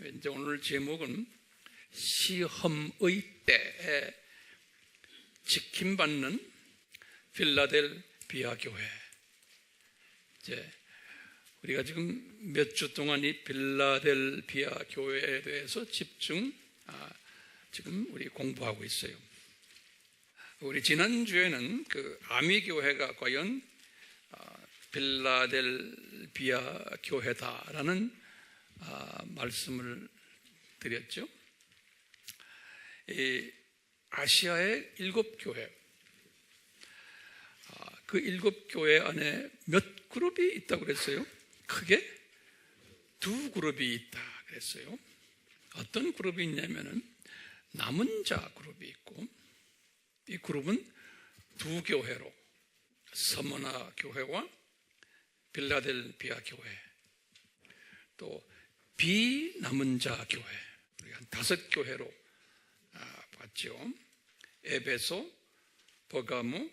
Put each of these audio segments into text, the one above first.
이제 오늘 제목은 시험의 때에 지킴받는 필라델비아 교회. 이제 우리가 지금 몇 주 동안 이 필라델비아 교회에 대해서 지금 우리 공부하고 있어요. 우리 지난주에는 그 아미교회가 과연 필라델비아 교회다라는 말씀을 드렸죠. 이 아시아의 7교회, 그 7교회 안에 몇 그룹이 있다고 그랬어요? 크게 2그룹이 있다 그랬어요. 어떤 그룹이 있냐면은 남은 자 그룹이 있고, 이 그룹은 2교회로 서머나 교회와 필라델비아 교회, 또 비남은 자 교회, 우리가 한 5교회로 봤죠. 에베소, 버가모,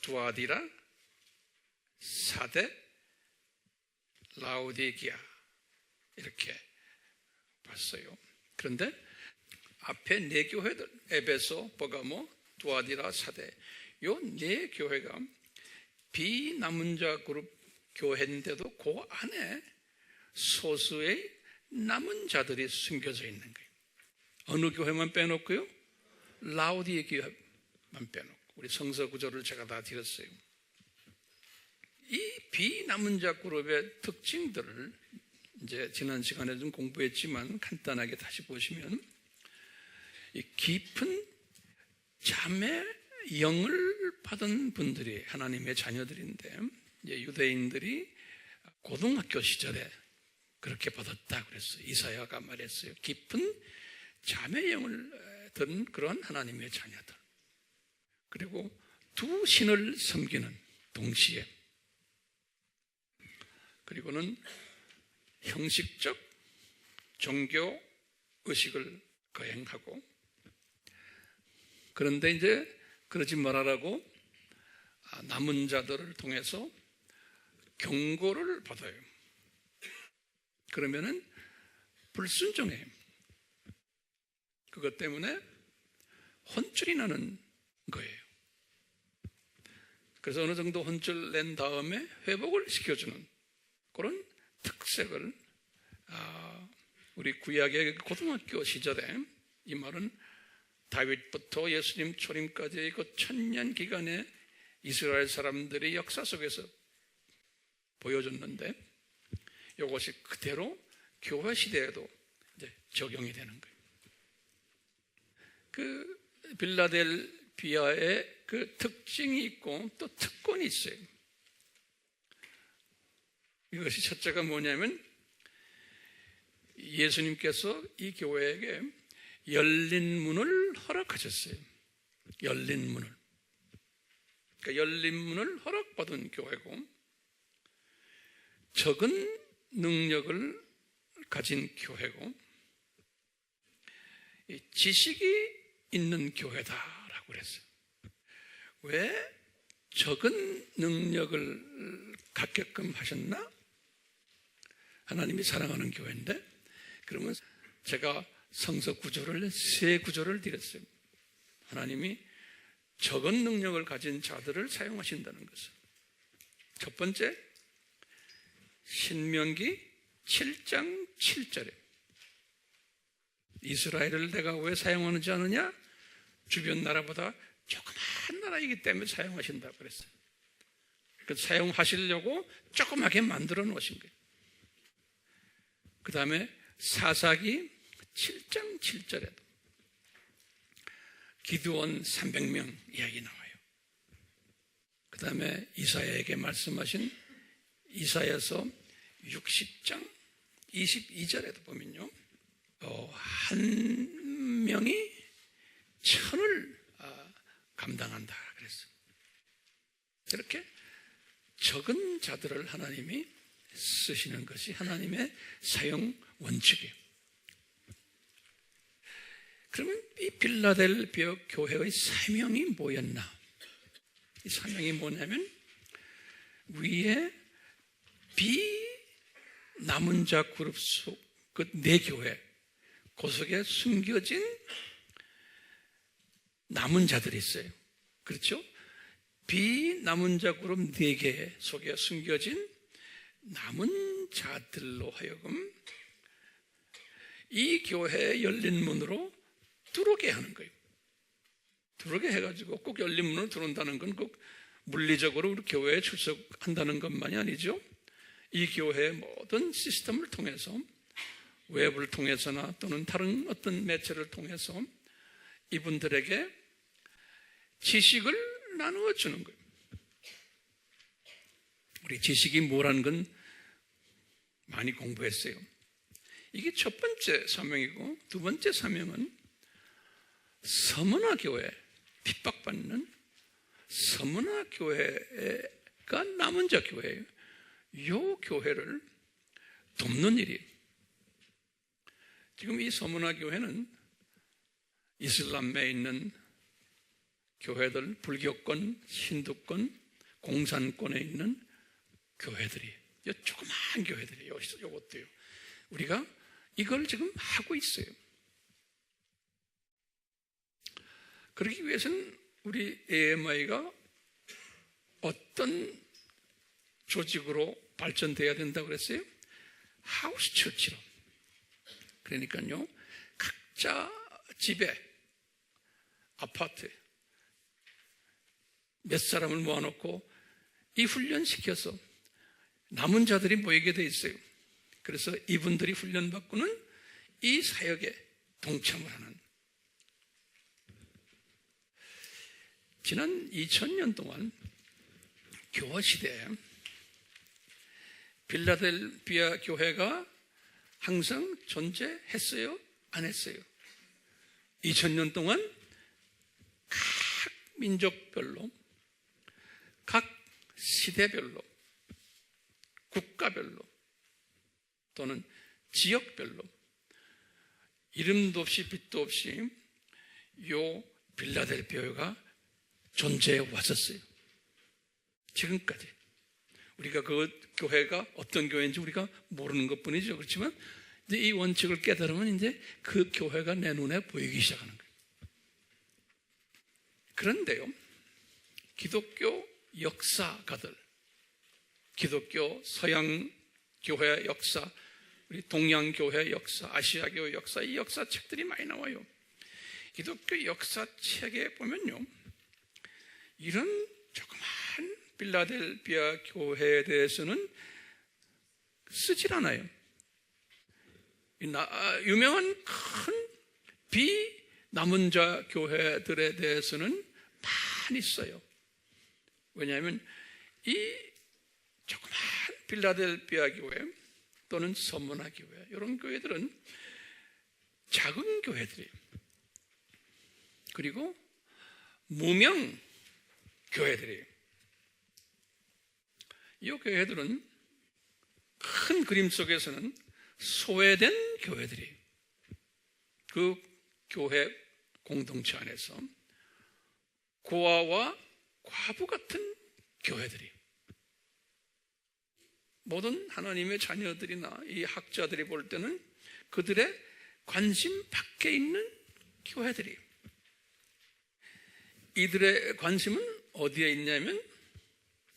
두아디라, 사데, 라오디게아 이렇게 봤어요. 그런데 앞에 4교회들, 에베소, 버가모, 두아디라, 사데, 요 4교회가 비남은 자 그룹 교회인데도 그 안에 소수의 남은 자들이 숨겨져 있는 거예요. 어느 교회만 빼놓고요? 라오디게 교회만 빼놓고. 우리 성서 구조를 제가 다 드렸어요. 이 비남은 자 그룹의 특징들을 이제 지난 시간에 좀 공부했지만 간단하게 다시 보시면, 이 깊은 자매 영을 받은 분들이 하나님의 자녀들인데, 이제 유대인들이 고등학교 시절에 그렇게 받았다 그랬어요. 이사야가 말했어요. 깊은 자매 영을 든 그런 하나님의 자녀들. 그리고 2 신을 섬기는 동시에, 그리고는 형식적 종교 의식을 거행하고, 그런데 이제 그러지 말아라고 남은 자들을 통해서 경고를 받아요. 그러면은 불순종해요. 그것 때문에 혼쭐이 나는 거예요. 그래서 어느 정도 혼쭐 낸 다음에 회복을 시켜주는 그런 특색을 우리 구약의 고등학교 시절에, 이 말은 다윗부터 예수님 초림까지의 그 1000년 기간에 이스라엘 사람들의 역사 속에서 보여줬는데, 이것이 그대로 교회 시대에도 이제 적용이 되는 거예요. 그 빌라델비아의 그 특징이 있고 또 특권이 있어요. 이것이 첫째가 뭐냐면, 예수님께서 이 교회에게 열린 문을 허락하셨어요. 열린 문을. 그러니까 열린 문을 허락받은 교회고, 적은 능력을 가진 교회고, 지식이 있는 교회다라고 그랬어요. 왜 적은 능력을 갖게끔 하셨나? 하나님이 사랑하는 교회인데. 그러면 제가 성서 구조를 3 구조를 드렸어요. 하나님이 적은 능력을 가진 자들을 사용하신다는 것을. 첫 번째, 신명기 7장 7절에 이스라엘을 내가 왜 사용하는지 아느냐? 주변 나라보다 조그만 나라이기 때문에 사용하신다고 그랬어요. 그래서 사용하시려고 조그맣게 만들어 놓으신 거예요. 그 다음에 사사기 7장 7절에도 기드온 300명 이야기 나와요. 그 다음에 이사야에게 말씀하신 이사야서 60장 22절에도 보면요, 한 명이 1000을 감당한다 그랬어요. 이렇게 적은 자들을 하나님이 쓰시는 것이 하나님의 사용 원칙이에요. 그러면 이 빌라델비아 교회의 사명이 뭐였나? 이 사명이 뭐냐면, 위에 남은 자 그룹 속 그 네 교회, 그 속에 숨겨진 남은 자들이 있어요. 그렇죠? 비남은 자 그룹 4개 속에 숨겨진 남은 자들로 하여금 이 교회의 열린 문으로 들어오게 하는 거예요. 들어오게 해가지고 꼭 열린 문으로 들어온다는 건 꼭 물리적으로 우리 교회에 출석한다는 것만이 아니죠. 이 교회의 모든 시스템을 통해서, 웹을 통해서나 또는 다른 어떤 매체를 통해서 이분들에게 지식을 나누어 주는 거예요. 우리 지식이 뭐라는 건 많이 공부했어요. 이게 첫 번째 사명이고, 두 번째 사명은 서문화 교회, 핍박받는 서문화 교회가 남은 자 교회예요. 이 교회를 돕는 일이에요. 지금 이 서문화 교회는 이슬람에 있는 교회들, 불교권, 힌두권, 공산권에 있는 교회들이, 이 조그마한 교회들이에요. 이것도요. 우리가 이걸 지금 하고 있어요. 그러기 위해서는 우리 AMI가 어떤 조직으로 발전돼야 된다고 그랬어요? 하우스 처치로. 그러니까요, 각자 집에, 아파트에 몇 사람을 모아놓고 이 훈련시켜서 남은 자들이 모이게 돼 있어요. 그래서 이분들이 훈련받고는 이 사역에 동참을 하는. 지난 2000년 동안 교화시대에 빌라델비아 교회가 항상 존재했어요? 안 했어요? 2000년 동안 각 민족별로, 각 시대별로, 국가별로 또는 지역별로 이름도 없이 빛도 없이 요 빌라델비아가 존재해 왔었어요. 지금까지. 우리가 그 교회가 어떤 교회인지 우리가 모르는 것 뿐이죠. 그렇지만 이제 이 원칙을 깨달으면 이제 그 교회가 내 눈에 보이기 시작하는 거예요. 그런데요, 기독교 역사가들, 기독교 서양 교회 역사, 우리 동양 교회 역사, 아시아 교회 역사, 이 역사책들이 많이 나와요. 기독교 역사책에 보면요, 이런 조그만 빌라델비아 교회에 대해서는 쓰질 않아요. 유명한 큰 비남은 자 교회들에 대해서는 많이 써요. 왜냐하면 이 조그만 빌라델비아 교회 또는 서문화 교회, 이런 교회들은 작은 교회들이에요. 그리고 무명 교회들이에요. 이 교회들은 큰 그림 속에서는 소외된 교회들이에요. 그 교회 공동체 안에서 고아와 과부 같은 교회들이, 모든 하나님의 자녀들이나 이 학자들이 볼 때는 그들의 관심 밖에 있는 교회들이, 이들의 관심은 어디에 있냐면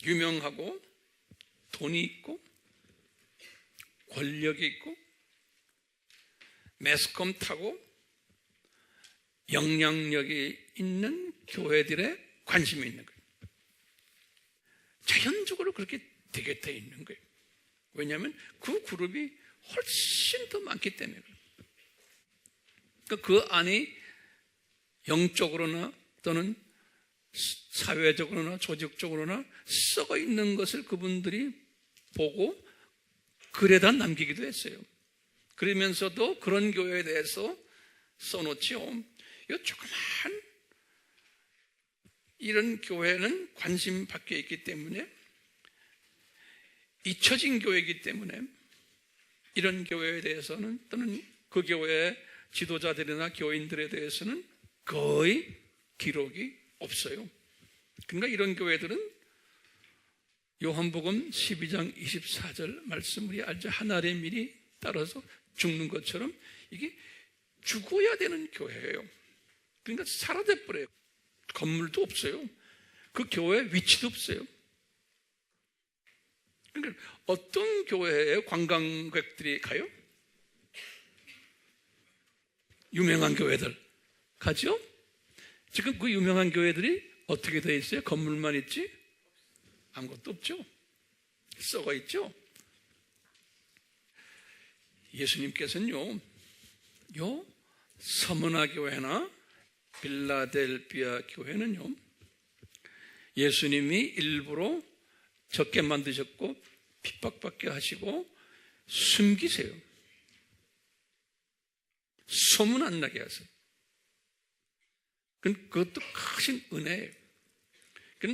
유명하고 돈이 있고 권력이 있고 매스컴 타고 영향력이 있는 교회들의 관심이 있는 거예요. 자연적으로 그렇게 되게 돼 있는 거예요. 왜냐하면 그 그룹이 훨씬 더 많기 때문에 그래요. 그러니까 그 안이 영적으로나 또는 사회적으로나 조직적으로나 썩어 있는 것을 그분들이 보고 글에다 남기기도 했어요. 그러면서도 그런 교회에 대해서 써놓지요. 이 조그만 이런 교회는 관심 밖에 있기 때문에, 잊혀진 교회이기 때문에 이런 교회에 대해서는 또는 그 교회의 지도자들이나 교인들에 대해서는 거의 기록이 없어요. 그러니까 이런 교회들은 요한복음 12장 24절 말씀 우리 알죠? 하늘의 밀이 따라서 죽는 것처럼 이게 죽어야 되는 교회예요. 그러니까 사라져버려요. 건물도 없어요. 그 교회 위치도 없어요. 그러니까 어떤 교회에 관광객들이 가요? 유명한 교회들 가죠? 지금 그 유명한 교회들이 어떻게 되어 있어요? 건물만 있지? 아무것도 없죠? 썩어 있죠? 예수님께서는요, 요 서머나 교회나 빌라델비아 교회는요, 예수님이 일부러 적게 만드셨고 핍박받게 하시고 숨기세요. 소문 안 나게 하세요. 그것도 크신 은혜예요.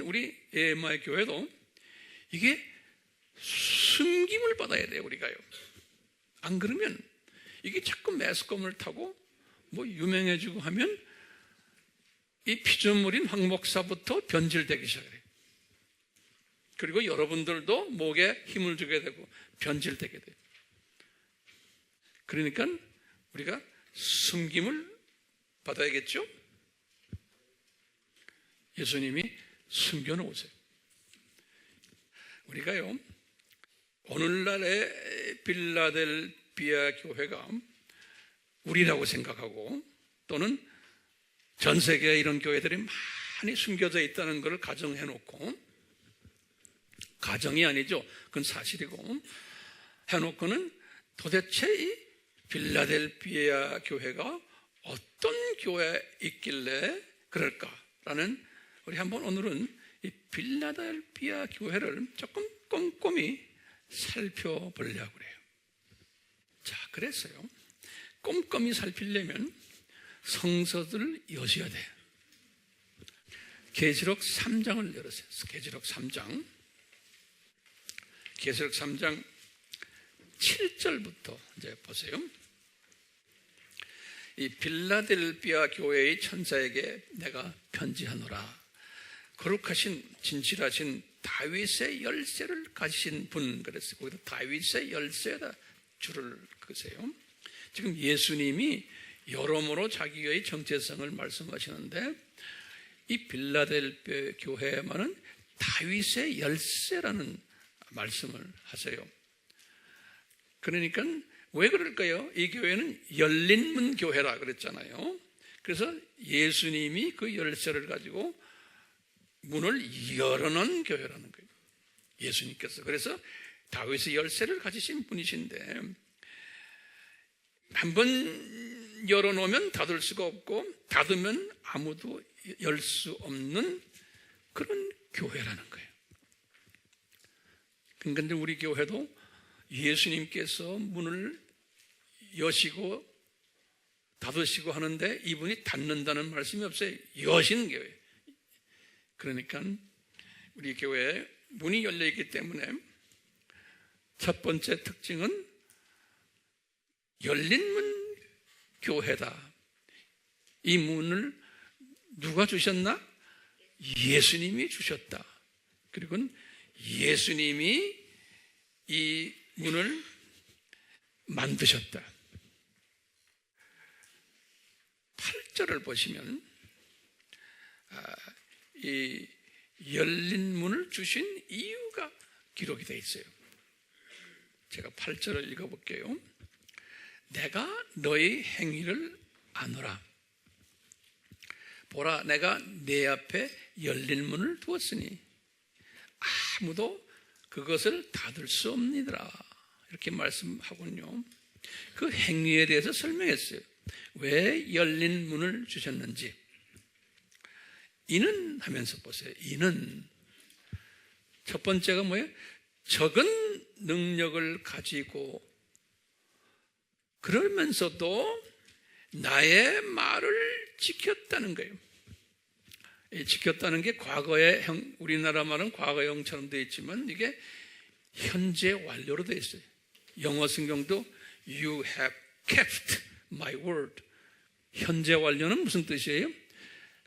우리 에마의 교회도 이게 숨김을 받아야 돼요, 우리가요. 안 그러면 이게 자꾸 매스컴을 타고 뭐 유명해지고 하면 이 피조물인 황 목사부터 변질되기 시작해요. 그리고 여러분들도 목에 힘을 주게 되고 변질되게 돼요. 그러니까 우리가 숨김을 받아야겠죠? 예수님이 숨겨놓으세요. 우리가요, 오늘날의 빌라델비아 교회가 우리라고 생각하고 또는 전 세계에 이런 교회들이 많이 숨겨져 있다는 것을 가정해놓고, 가정이 아니죠. 그건 사실이고, 해놓고는 도대체 이 빌라델비아 교회가 어떤 교회에 있길래 그럴까라는, 우리 한번 오늘은 이 빌라델비아 교회를 조금 꼼꼼히 살펴보려고 그래요. 자, 그래서요, 꼼꼼히 살피려면 성서들을 여셔야 돼요. 계시록 3장을 열으세요. 계시록 3장. 계시록 3장 7절부터 이제 보세요. 이 빌라델비아 교회의 천사에게 내가 편지하노라. 거룩하신 진실하신 다윗의 열쇠를 가지신 분, 그랬어요. 거기다 다윗의 열쇠에다 줄을 그으세요. 지금 예수님이 여러모로 자기의 정체성을 말씀하시는데, 이 빌라델비아 교회만은 다윗의 열쇠라는 말씀을 하세요. 그러니까 왜 그럴까요? 이 교회는 열린 문 교회라 그랬잖아요. 그래서 예수님이 그 열쇠를 가지고 문을 열어놓은 교회라는 거예요. 예수님께서. 그래서 다윗의 열쇠를 가지신 분이신데, 한번 열어놓으면 닫을 수가 없고 닫으면 아무도 열 수 없는 그런 교회라는 거예요. 그러니까 우리 교회도 예수님께서 문을 여시고 닫으시고 하는데 이분이 닫는다는 말씀이 없어요. 여신 교회. 그러니까 우리 교회에 문이 열려있기 때문에 첫 번째 특징은 열린 문 교회다. 이 문을 누가 주셨나? 예수님이 주셨다. 그리고 예수님이 이 문을 만드셨다. 8절을 보시면 이 열린 문을 주신 이유가 기록이 되어 있어요. 제가 8절을 읽어볼게요. 내가 너희 행위를 아노라. 보라, 내가 내 앞에 열린 문을 두었으니 아무도 그것을 닫을 수 없느니라. 이렇게 말씀하군요. 그 행위에 대해서 설명했어요. 왜 열린 문을 주셨는지. 이는 하면서 보세요. 이는 첫 번째가 뭐예요? 적은 능력을 가지고 그러면서도 나의 말을 지켰다는 거예요. 지켰다는 게 과거의 형, 우리나라 말은 과거형처럼 되어 있지만 이게 현재 완료로 되어 있어요. 영어 성경도 You have kept my word. 현재 완료는 무슨 뜻이에요?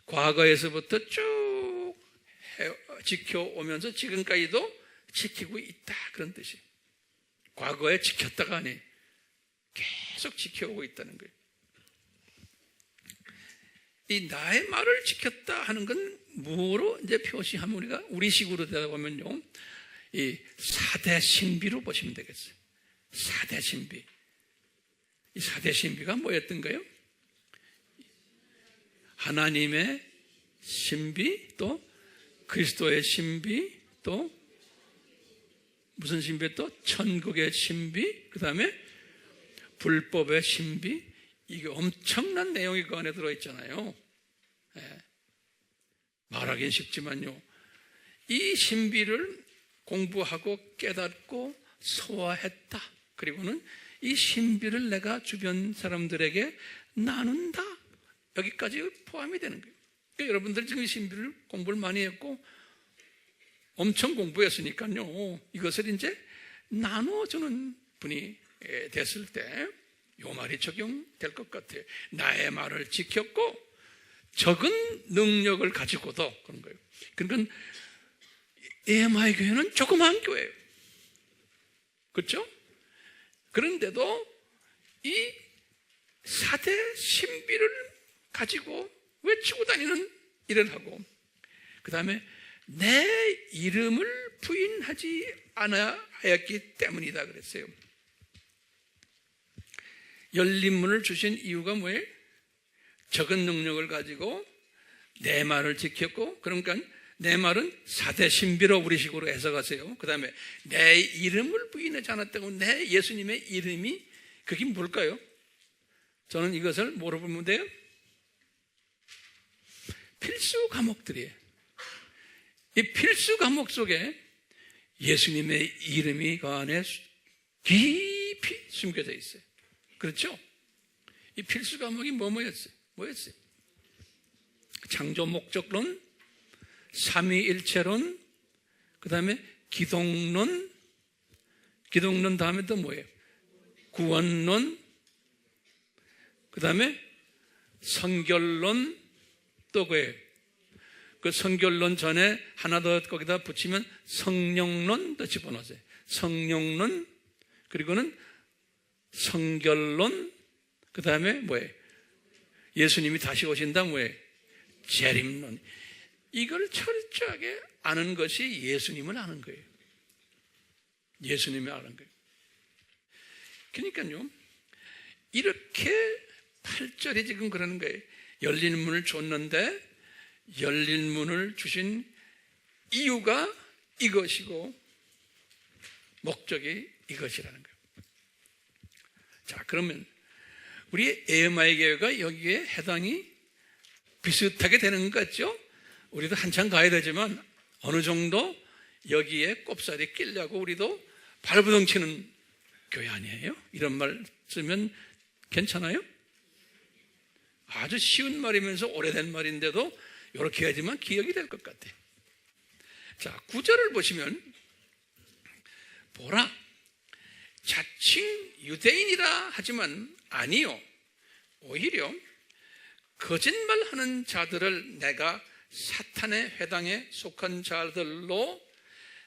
과거에서부터 쭉 지켜오면서 지금까지도 지키고 있다, 그런 뜻이에요. 과거에 지켰다가 아니, 계속 지켜오고 있다는 거예요. 이 나의 말을 지켰다 하는 건 뭐로 이제 표시하면 우리가 우리식으로 되다 보면요, 이 4대 신비로 보시면 되겠어요. 4대 신비. 이 4대 신비가 뭐였던가요? 하나님의 신비, 또 그리스도의 신비, 또 무슨 신비? 또 천국의 신비, 그 다음에 불법의 신비. 이게 엄청난 내용이 그 안에 들어있잖아요. 말하기는 쉽지만요, 이 신비를 공부하고 깨닫고 소화했다. 그리고는 이 신비를 내가 주변 사람들에게 나눈다. 여기까지 포함이 되는 거예요. 그러니까 여러분들 지금 이 신비를 공부를 많이 했고 엄청 공부했으니까요, 이것을 이제 나눠주는 분이 됐을 때 이 말이 적용될 것 같아요. 나의 말을 지켰고 적은 능력을 가지고도, 그런 거예요. 그러니까 EMI 교회는 조그마한 교회예요. 그렇죠? 그런데도 이 4대 신비를 가지고 외치고 다니는 일을 하고, 그 다음에 내 이름을 부인하지 않아야 하였기 때문이다 그랬어요. 열린 문을 주신 이유가 뭐예요? 적은 능력을 가지고 내 말을 지켰고, 그러니까 내 말은 4대 신비로 우리식으로 해석하세요. 그 다음에 내 이름을 부인하지 않았다고, 내 예수님의 이름이 그게 뭘까요? 저는 이것을 뭐로 보면 돼요? 필수 과목들이에요. 이 필수 과목 속에 예수님의 이름이 그 안에 깊이 숨겨져 있어요. 그렇죠? 이 필수 과목이 뭐였어요? 창조 목적론, 삼위일체론, 그 다음에 기독론 다음에 또 뭐예요? 구원론, 그 다음에 성결론, 또 그예요. 그 성결론 전에 하나 더 거기다 붙이면 성령론도 집어넣으세요. 성령론, 그리고는 성결론, 그 다음에 뭐예요? 예수님이 다시 오신다, 뭐예요? 재림론. 이걸 철저하게 아는 것이 예수님을 아는 거예요. 예수님이 아는 거예요. 그러니까요, 이렇게 8절에 지금 그러는 거예요. 열린 문을 줬는데 열린 문을 주신 이유가 이것이고 목적이 이것이라는 거예요. 자, 그러면 우리 EMI 교회가 여기에 해당이 비슷하게 되는 것 같죠? 우리도 한참 가야 되지만 어느 정도 여기에 꼽살이 끼려고 우리도 발부둥치는 교회 아니에요? 이런 말 쓰면 괜찮아요? 아주 쉬운 말이면서 오래된 말인데도 이렇게 해야지만 기억이 될 것 같아요. 자, 9절을 보시면 보라, 자칭 유대인이라 하지만 아니요, 오히려 거짓말하는 자들을 내가 사탄의 회당에 속한 자들로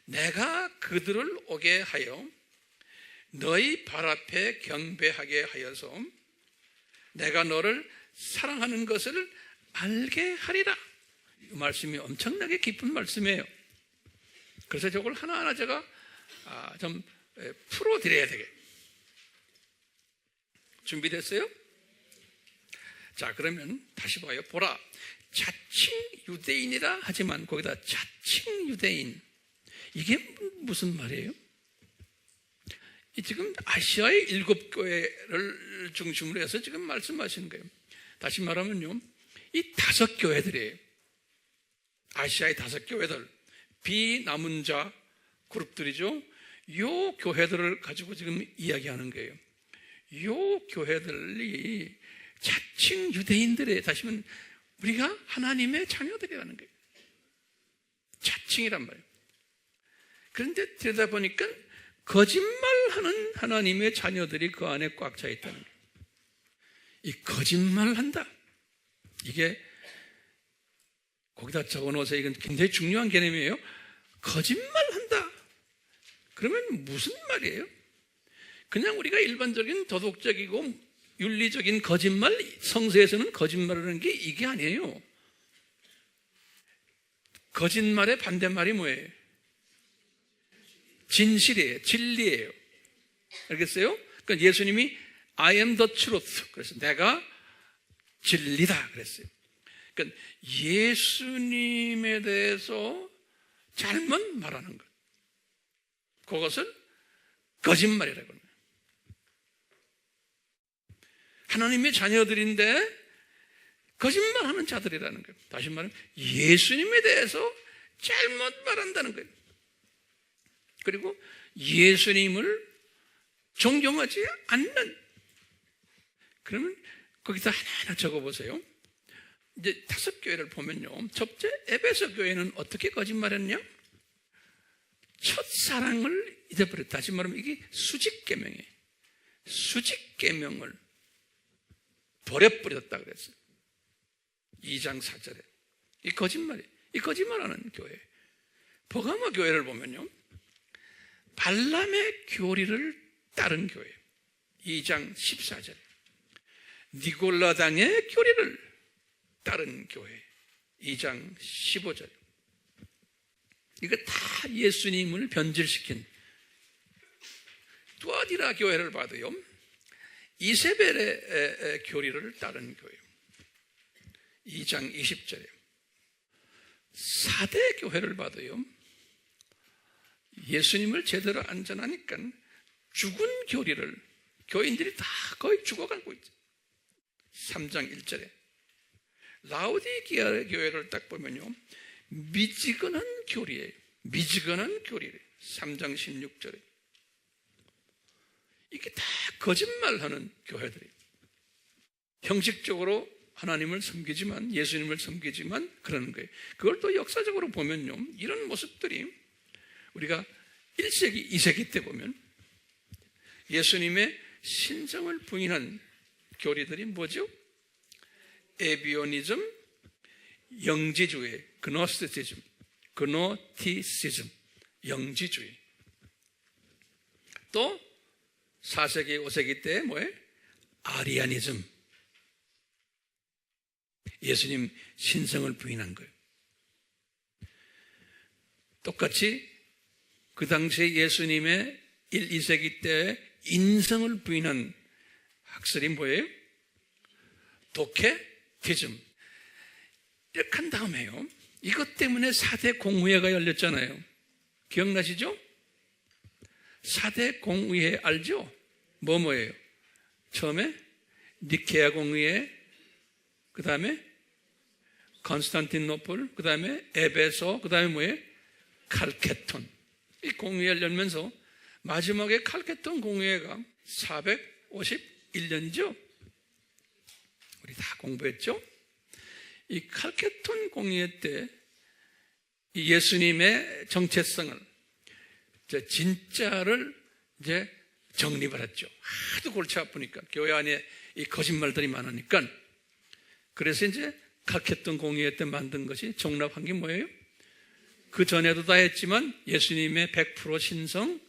내가 그들을 오게 하여 너희 발 앞에 경배하게 하여서 내가 너를 사랑하는 것을 알게 하리라. 이 말씀이 엄청나게 깊은 말씀이에요. 그래서 저걸 하나하나 제가 좀 풀어드려야 되게. 준비됐어요? 자, 그러면 다시 봐요. 보라, 자칭 유대인이라 하지만 거기다 자칭 유대인, 이게 무슨 말이에요? 지금 아시아의 7교회를 중심으로 해서 지금 말씀하시는 거예요. 다시 말하면요, 이 5교회들이에요. 아시아의 5교회들, 비남은 자 그룹들이죠. 요 교회들을 가지고 지금 이야기하는 거예요. 요 교회들이 자칭 유대인들이에요. 다시 말하면 우리가 하나님의 자녀들이라는 거예요. 자칭이란 말이에요. 그런데 들여다보니까 거짓말하는 하나님의 자녀들이 그 안에 꽉 차 있다는 거예요. 이 거짓말한다, 이게 거기다 적어놓으세요. 이건 굉장히 중요한 개념이에요. 거짓말한다. 그러면 무슨 말이에요? 그냥 우리가 일반적인 도덕적이고 윤리적인 거짓말, 성서에서는 거짓말이라는 게 이게 아니에요. 거짓말의 반대말이 뭐예요? 진실이에요. 진리예요. 알겠어요? 그러니까 예수님이 I am the truth. 그래서 내가 진리다 그랬어요. 그러니까 예수님에 대해서 잘못 말하는 것, 그것을 거짓말이라고 합니다. 하나님의 자녀들인데 거짓말하는 자들이라는 거예요. 다시 말하면 예수님에 대해서 잘못 말한다는 거예요. 그리고 예수님을 존경하지 않는. 그러면 거기서 하나하나 적어보세요. 이제 5교회를 보면요, 첫째 에베소 교회는 어떻게 거짓말했냐? 첫사랑을 잊어버렸다. 다시 말하면 이게 수직계명이에요. 수직계명을 버려버렸다 그랬어요. 2장 4절에. 이 거짓말이에요. 이 거짓말하는 교회. 버가모 교회를 보면요, 발람의 교리를 따른 교회. 2장 14절에. 니골라당의 교리를 따른 교회. 2장 15절. 이거 다 예수님을 변질시킨. 뚜아디라 교회를 봐도요, 이세벨의 교리를 따른 교회. 2장 20절에. 사대 교회를 봐도요, 예수님을 제대로 안 전하니까 죽은 교리를 교인들이 다 거의 죽어가고 있죠. 3장 1절에. 라오디게아 교회를 딱 보면요, 미지근한 교리예요. 미지근한 교리래요. 3장 16절에. 이게 다 거짓말하는 교회들이에요. 형식적으로 하나님을 섬기지만, 예수님을 섬기지만 그러는 거예요. 그걸 또 역사적으로 보면요, 이런 모습들이 우리가 1세기, 2세기 때 보면 예수님의 신성을 부인한 교리들이 뭐죠? 에비오니즘, 영지주의, 그노스티시즘, 영지주의. 또 4세기, 5세기 때 뭐예요? 아리아니즘. 예수님 신성을 부인한 거예요. 똑같이 그 당시에 예수님의 1, 2세기 때 인성을 부인한 학설이 뭐예요? 도케티즘. 이렇게 한 다음에요, 이것 때문에 4대 공의회가 열렸잖아요. 기억나시죠? 4대 공의회 알죠? 뭐예요? 처음에 니케아 공의회, 그 다음에 컨스탄티노플, 그 다음에 에베소, 그 다음에 뭐예요? 칼케톤. 이 공의회를 열면서 마지막에 칼케톤 공의회가 451년이죠? 우리 다 공부했죠? 이 칼케톤 공의회 때 예수님의 정체성을, 진짜를 이제 정립을 했죠. 하도 골치 아프니까, 교회 안에 이 거짓말들이 많으니까. 그래서 이제 칼케톤 공의회 때 만든 것이 정립한 게 뭐예요? 그 전에도 다 했지만 예수님의 100% 신성,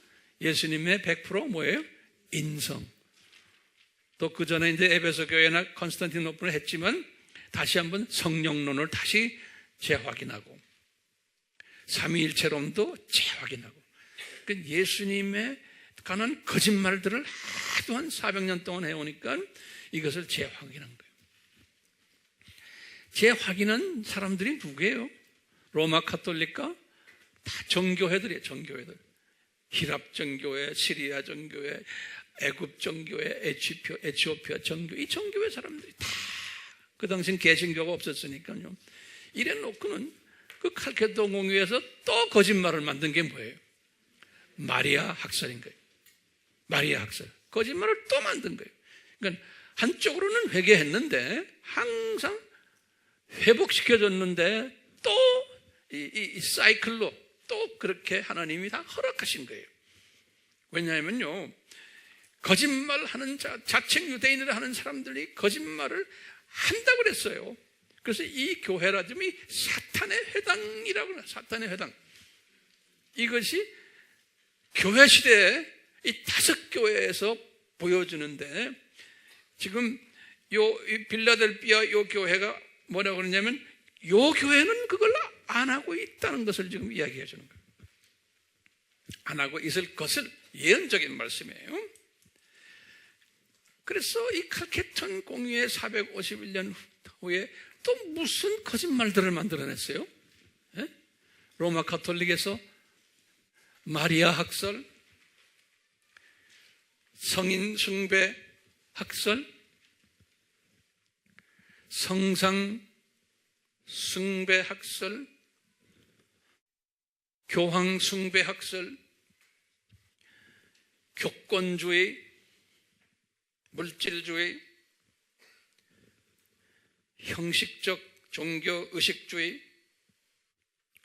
예수님의 100% 뭐예요? 인성. 또 그 전에 이제 에베소 교회나 컨스탄티노플을 했지만 다시 한번 성령론을 다시 재확인하고, 삼위일체론도 재확인하고. 그러니까 예수님에 관한 거짓말들을 하도 한 400년 동안 해오니까 이것을 재확인한 거예요. 재확인한 사람들이 누구예요? 로마 카톨릭과 다 정교회들이에요. 정교회들. 히랍 정교회, 시리아 정교회, 애굽 정교회, 에티오피아 정교회. 이 정교회 사람들이 다, 그 당시엔 개신교가 없었으니까요, 이래 놓고는 그 칼케톤 공의회에서 또 거짓말을 만든 게 뭐예요? 마리아 학설인 거예요. 마리아 학설. 거짓말을 또 만든 거예요. 그러니까 한쪽으로는 회개했는데, 항상 회복시켜줬는데, 또 이 사이클로 또 그렇게 하나님이 다 허락하신 거예요. 왜냐하면요, 거짓말하는 자칭 유대인을 하는 사람들이 거짓말을 한다고 그랬어요. 그래서 이 교회라즘이 사탄의 회당이라고 해요. 사탄의 회당. 이것이 교회 시대에 이 5교회에서 보여주는데, 지금 이 빌라델피아 요 교회가 뭐라고 그러냐면, 요 교회는 그걸 안 하고 있다는 것을 지금 이야기해 주는 거예요. 안 하고 있을 것을 예언적인 말씀이에요. 그래서 이 칼케톤 공의회 451년 후에 또 무슨 거짓말들을 만들어냈어요? 예? 로마 가톨릭에서 마리아 학설, 성인 숭배 학설, 성상 숭배 학설, 교황 숭배 학설, 교권주의, 물질주의, 형식적 종교 의식주의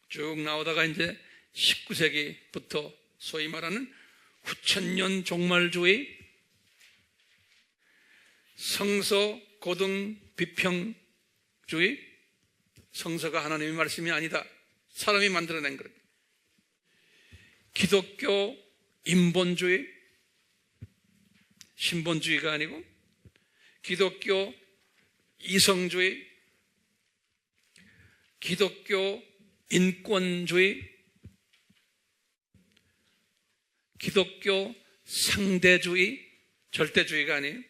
쭉 나오다가 이제 19세기부터 소위 말하는 후천년 종말주의, 성서 고등 비평주의, 성서가 하나님의 말씀이 아니다, 사람이 만들어낸 것, 기독교 인본주의, 신본주의가 아니고 기독교 이성주의, 기독교 인권주의, 기독교 상대주의, 절대주의가 아니에요.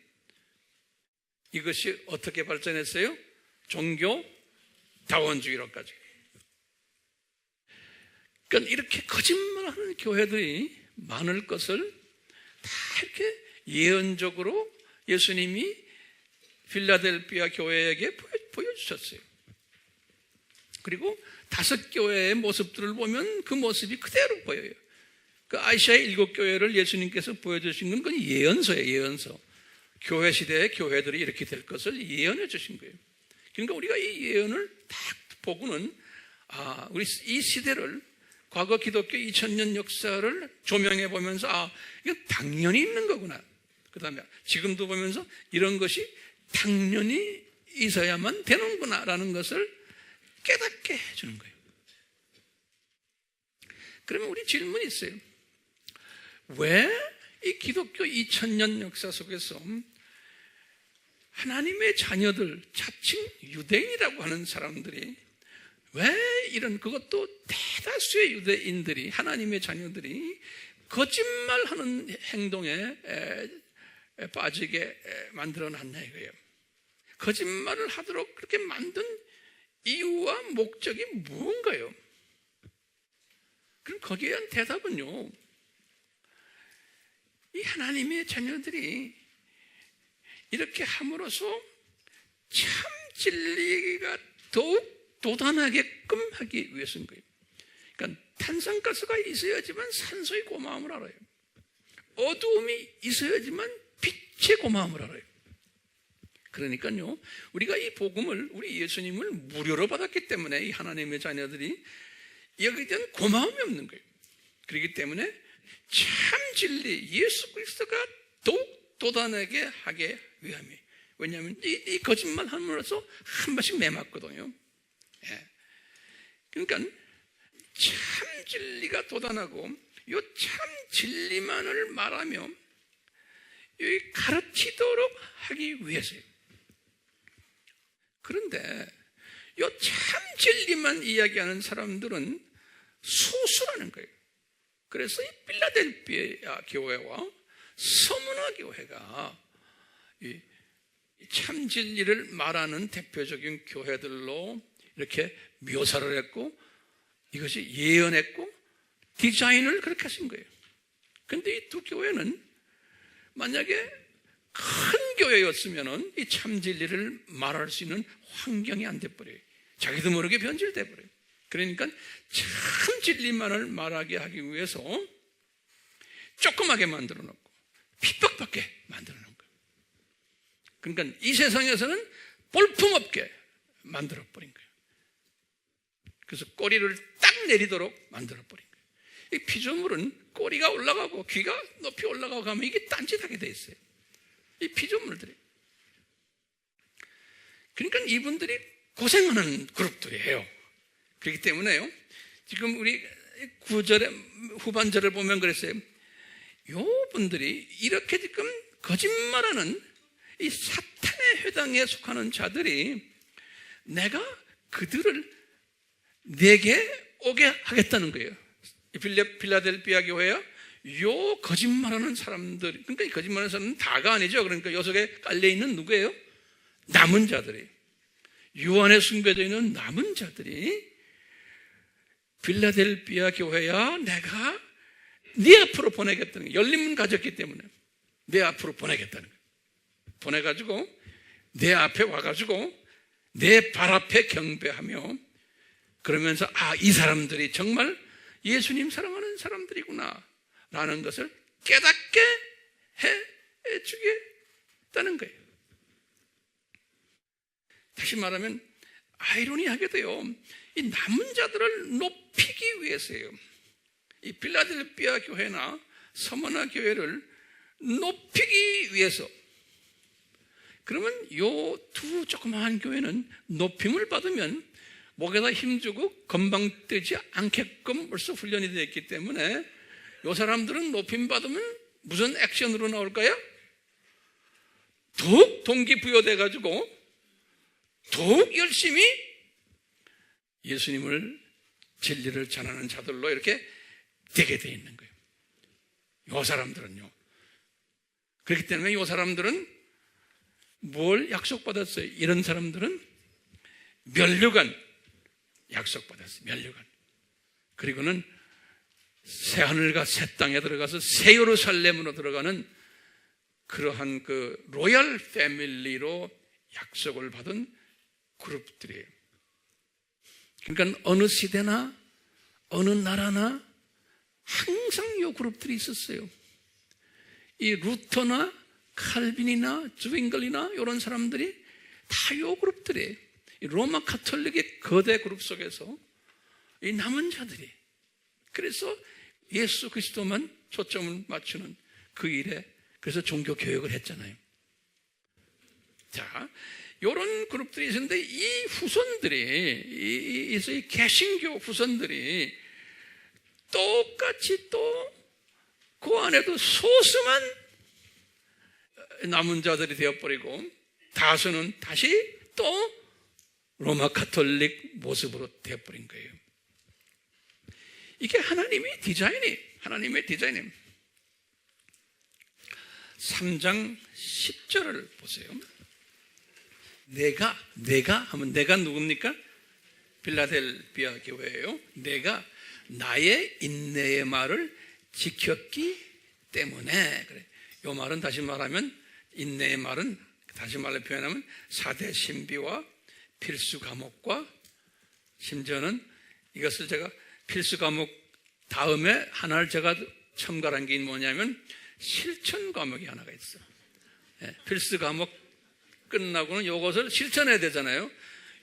이것이 어떻게 발전했어요? 종교 다원주의로까지. 그러니까 이렇게 거짓말하는 교회들이 많을 것을 다 이렇게 예언적으로 예수님이 필라델피아 교회에게 보여주셨어요. 그리고 5교회의 모습들을 보면 그 모습이 그대로 보여요. 그 아시아의 7교회를 예수님께서 보여주신 건 그건 예언서예요. 예언서. 교회 시대의 교회들이 이렇게 될 것을 예언해 주신 거예요. 그러니까 우리가 이 예언을 딱 보고는 우리 이 시대를, 과거 기독교 2000년 역사를 조명해 보면서 이건 당연히 있는 거구나. 그 다음에 지금도 보면서 이런 것이 당연히 있어야만 되는구나 라는 것을 깨닫게 해주는 거예요. 그러면 우리 질문이 있어요. 왜 이 기독교 2000년 역사 속에서 하나님의 자녀들, 자칭 유대인이라고 하는 사람들이 왜 이런, 그것도 대다수의 유대인들이, 하나님의 자녀들이 거짓말하는 행동에 빠지게 만들어놨냐 이거예요. 거짓말을 하도록 그렇게 만든 이유와 목적이 무언가요? 그럼 거기에 대한 대답은요, 이 하나님의 자녀들이 이렇게 함으로써 참 진리가 더욱 돋아나게끔 하기 위해서인 거예요. 그러니까 탄산가스가 있어야지만 산소의 고마움을 알아요. 어두움이 있어야지만 빛의 고마움을 알아요. 그러니까요, 우리가 이 복음을, 우리 예수님을 무료로 받았기 때문에 이 하나님의 자녀들이 여기에 대한 고마움이 없는 거예요. 그렇기 때문에 참 진리, 예수 그리스도가 더욱 돋아나게 하게 위함이에요. 왜냐하면 이 거짓말 함으로써 한 번씩 매맞거든요. 예. 그러니까 참 진리가 돋아나고 이 참 진리만을 말하며 가르치도록 하기 위해서요. 그런데 이 참 진리만 이야기하는 사람들은 소수라는 거예요. 그래서 이 필라델피아 교회와 서문화 교회가 이 참 진리를 말하는 대표적인 교회들로 이렇게 묘사를 했고, 이것이 예언했고 디자인을 그렇게 하신 거예요. 그런데 이 두 교회는 만약에 큰 교회였으면 이 참 진리를 말할 수 있는 환경이 안 돼버려요. 자기도 모르게 변질돼 버려요. 그러니까 참 진리만을 말하게 하기 위해서 조그맣게 만들어 놓고 핍박받게 만들어 놓은 거예요. 그러니까 이 세상에서는 볼품없게 만들어 버린 거예요. 그래서 꼬리를 딱 내리도록 만들어 버린 거예요. 이 피조물은 꼬리가 올라가고 귀가 높이 올라가고 하면 이게 딴짓하게 돼 있어요. 이 피조물들이. 그러니까 이분들이 고생하는 그룹들이에요. 그렇기 때문에요, 지금 우리 9절의 후반절을 보면 그랬어요. 요 분들이 이렇게 지금 거짓말하는 이 사탄의 회당에 속하는 자들이 내가 그들을 내게 오게 하겠다는 거예요. 필라델피아 교회야 요 거짓말하는 사람들, 그러니까 이 거짓말하는 사람은 다가 아니죠. 그러니까 요 속에 깔려있는 누구예요? 남은 자들이, 유 안에 숨겨져 있는 남은 자들이 필라델피아 교회야 내가 네 앞으로 보내겠다는 거예요. 열린 문 가졌기 때문에 내 앞으로 보내겠다는 거예요. 보내가지고 내 앞에 와가지고 내 발 앞에 경배하며 그러면서 이 사람들이 정말 예수님 사랑하는 사람들이구나 라는 것을 깨닫게 해주겠다는 거예요. 다시 말하면 아이러니하게도요, 이 남은 자들을 높이기 위해서예요. 이 필라델피아 교회나 서머나 교회를 높이기 위해서. 그러면 요 두 조그마한 교회는 높임을 받으면 목에다 힘주고 건방뜨지 않게끔 벌써 훈련이 되어 있기 때문에 요 사람들은 높임 받으면 무슨 액션으로 나올까요? 더욱 동기부여돼 가지고 더욱 열심히 예수님을 진리를 전하는 자들로 이렇게 되게 되어 있는 거예요. 요 사람들은요. 그렇기 때문에 요 사람들은 뭘 약속받았어요? 이런 사람들은 면류관 약속받았어요. 면류관. 그리고는 새 하늘과 새 땅에 들어가서 새 예루살렘으로 들어가는 그러한 그 로얄 패밀리로 약속을 받은 그룹들이에요. 그러니까 어느 시대나 어느 나라나 항상 이 그룹들이 있었어요. 이 루터나 칼빈이나 주잉글이나 이런 사람들이 다 이 그룹들이에요. 이 로마 카톨릭의 거대 그룹 속에서 이 남은 자들이, 그래서 예수 그리스도만 초점을 맞추는 그 일에, 그래서 종교 교육을 했잖아요. 자, 이런 그룹들이 있었는데 이 후손들이, 이 개신교 후손들이 똑같이 또 그 안에도 소수만 남은 자들이 되어버리고 다수는 다시 또 로마 카톨릭 모습으로 되어버린 거예요. 이게 하나님의 디자인이에요. 3장 10절을 보세요. 내가 하면 내가 누굽니까? 필라델피아 교회예요. 내가 나의 인내의 말을 지켰기 때문에 그래. 이 말은 다시 말하면 인내의 말은 다시 말로 표현하면 4대 신비와 필수 과목과 심지어는 이것을 제가 필수 과목 다음에 하나를 제가 첨가한 게 뭐냐면 실천 과목이 하나가 있어요. 필수 과목 끝나고는 이것을 실천해야 되잖아요.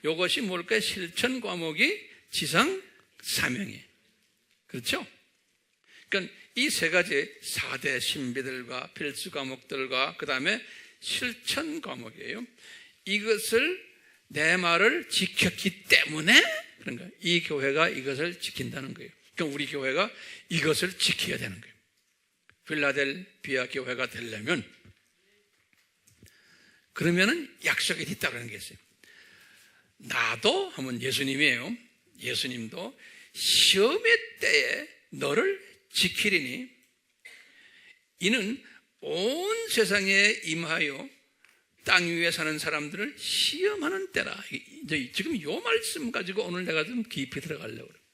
이것이 뭘까요? 실천 과목이 지상 사명이에요. 그렇죠? 그러니까 이 세 가지 4대 신비들과 필수 과목들과 그 다음에 실천 과목이에요. 이것을 내 말을 지켰기 때문에 그런가 이 교회가 이것을 지킨다는 거예요. 그러니까 우리 교회가 이것을 지켜야 되는 거예요. 필라델피아 교회가 되려면 그러면은 약속이 있다는 게 있어요. 나도 하면 예수님이에요. 예수님도 시험의 때에 너를 지키리니 이는 온 세상에 임하여 땅 위에 사는 사람들을 시험하는 때라. 지금 이 말씀 가지고 오늘 내가 좀 깊이 들어가려고 그래요.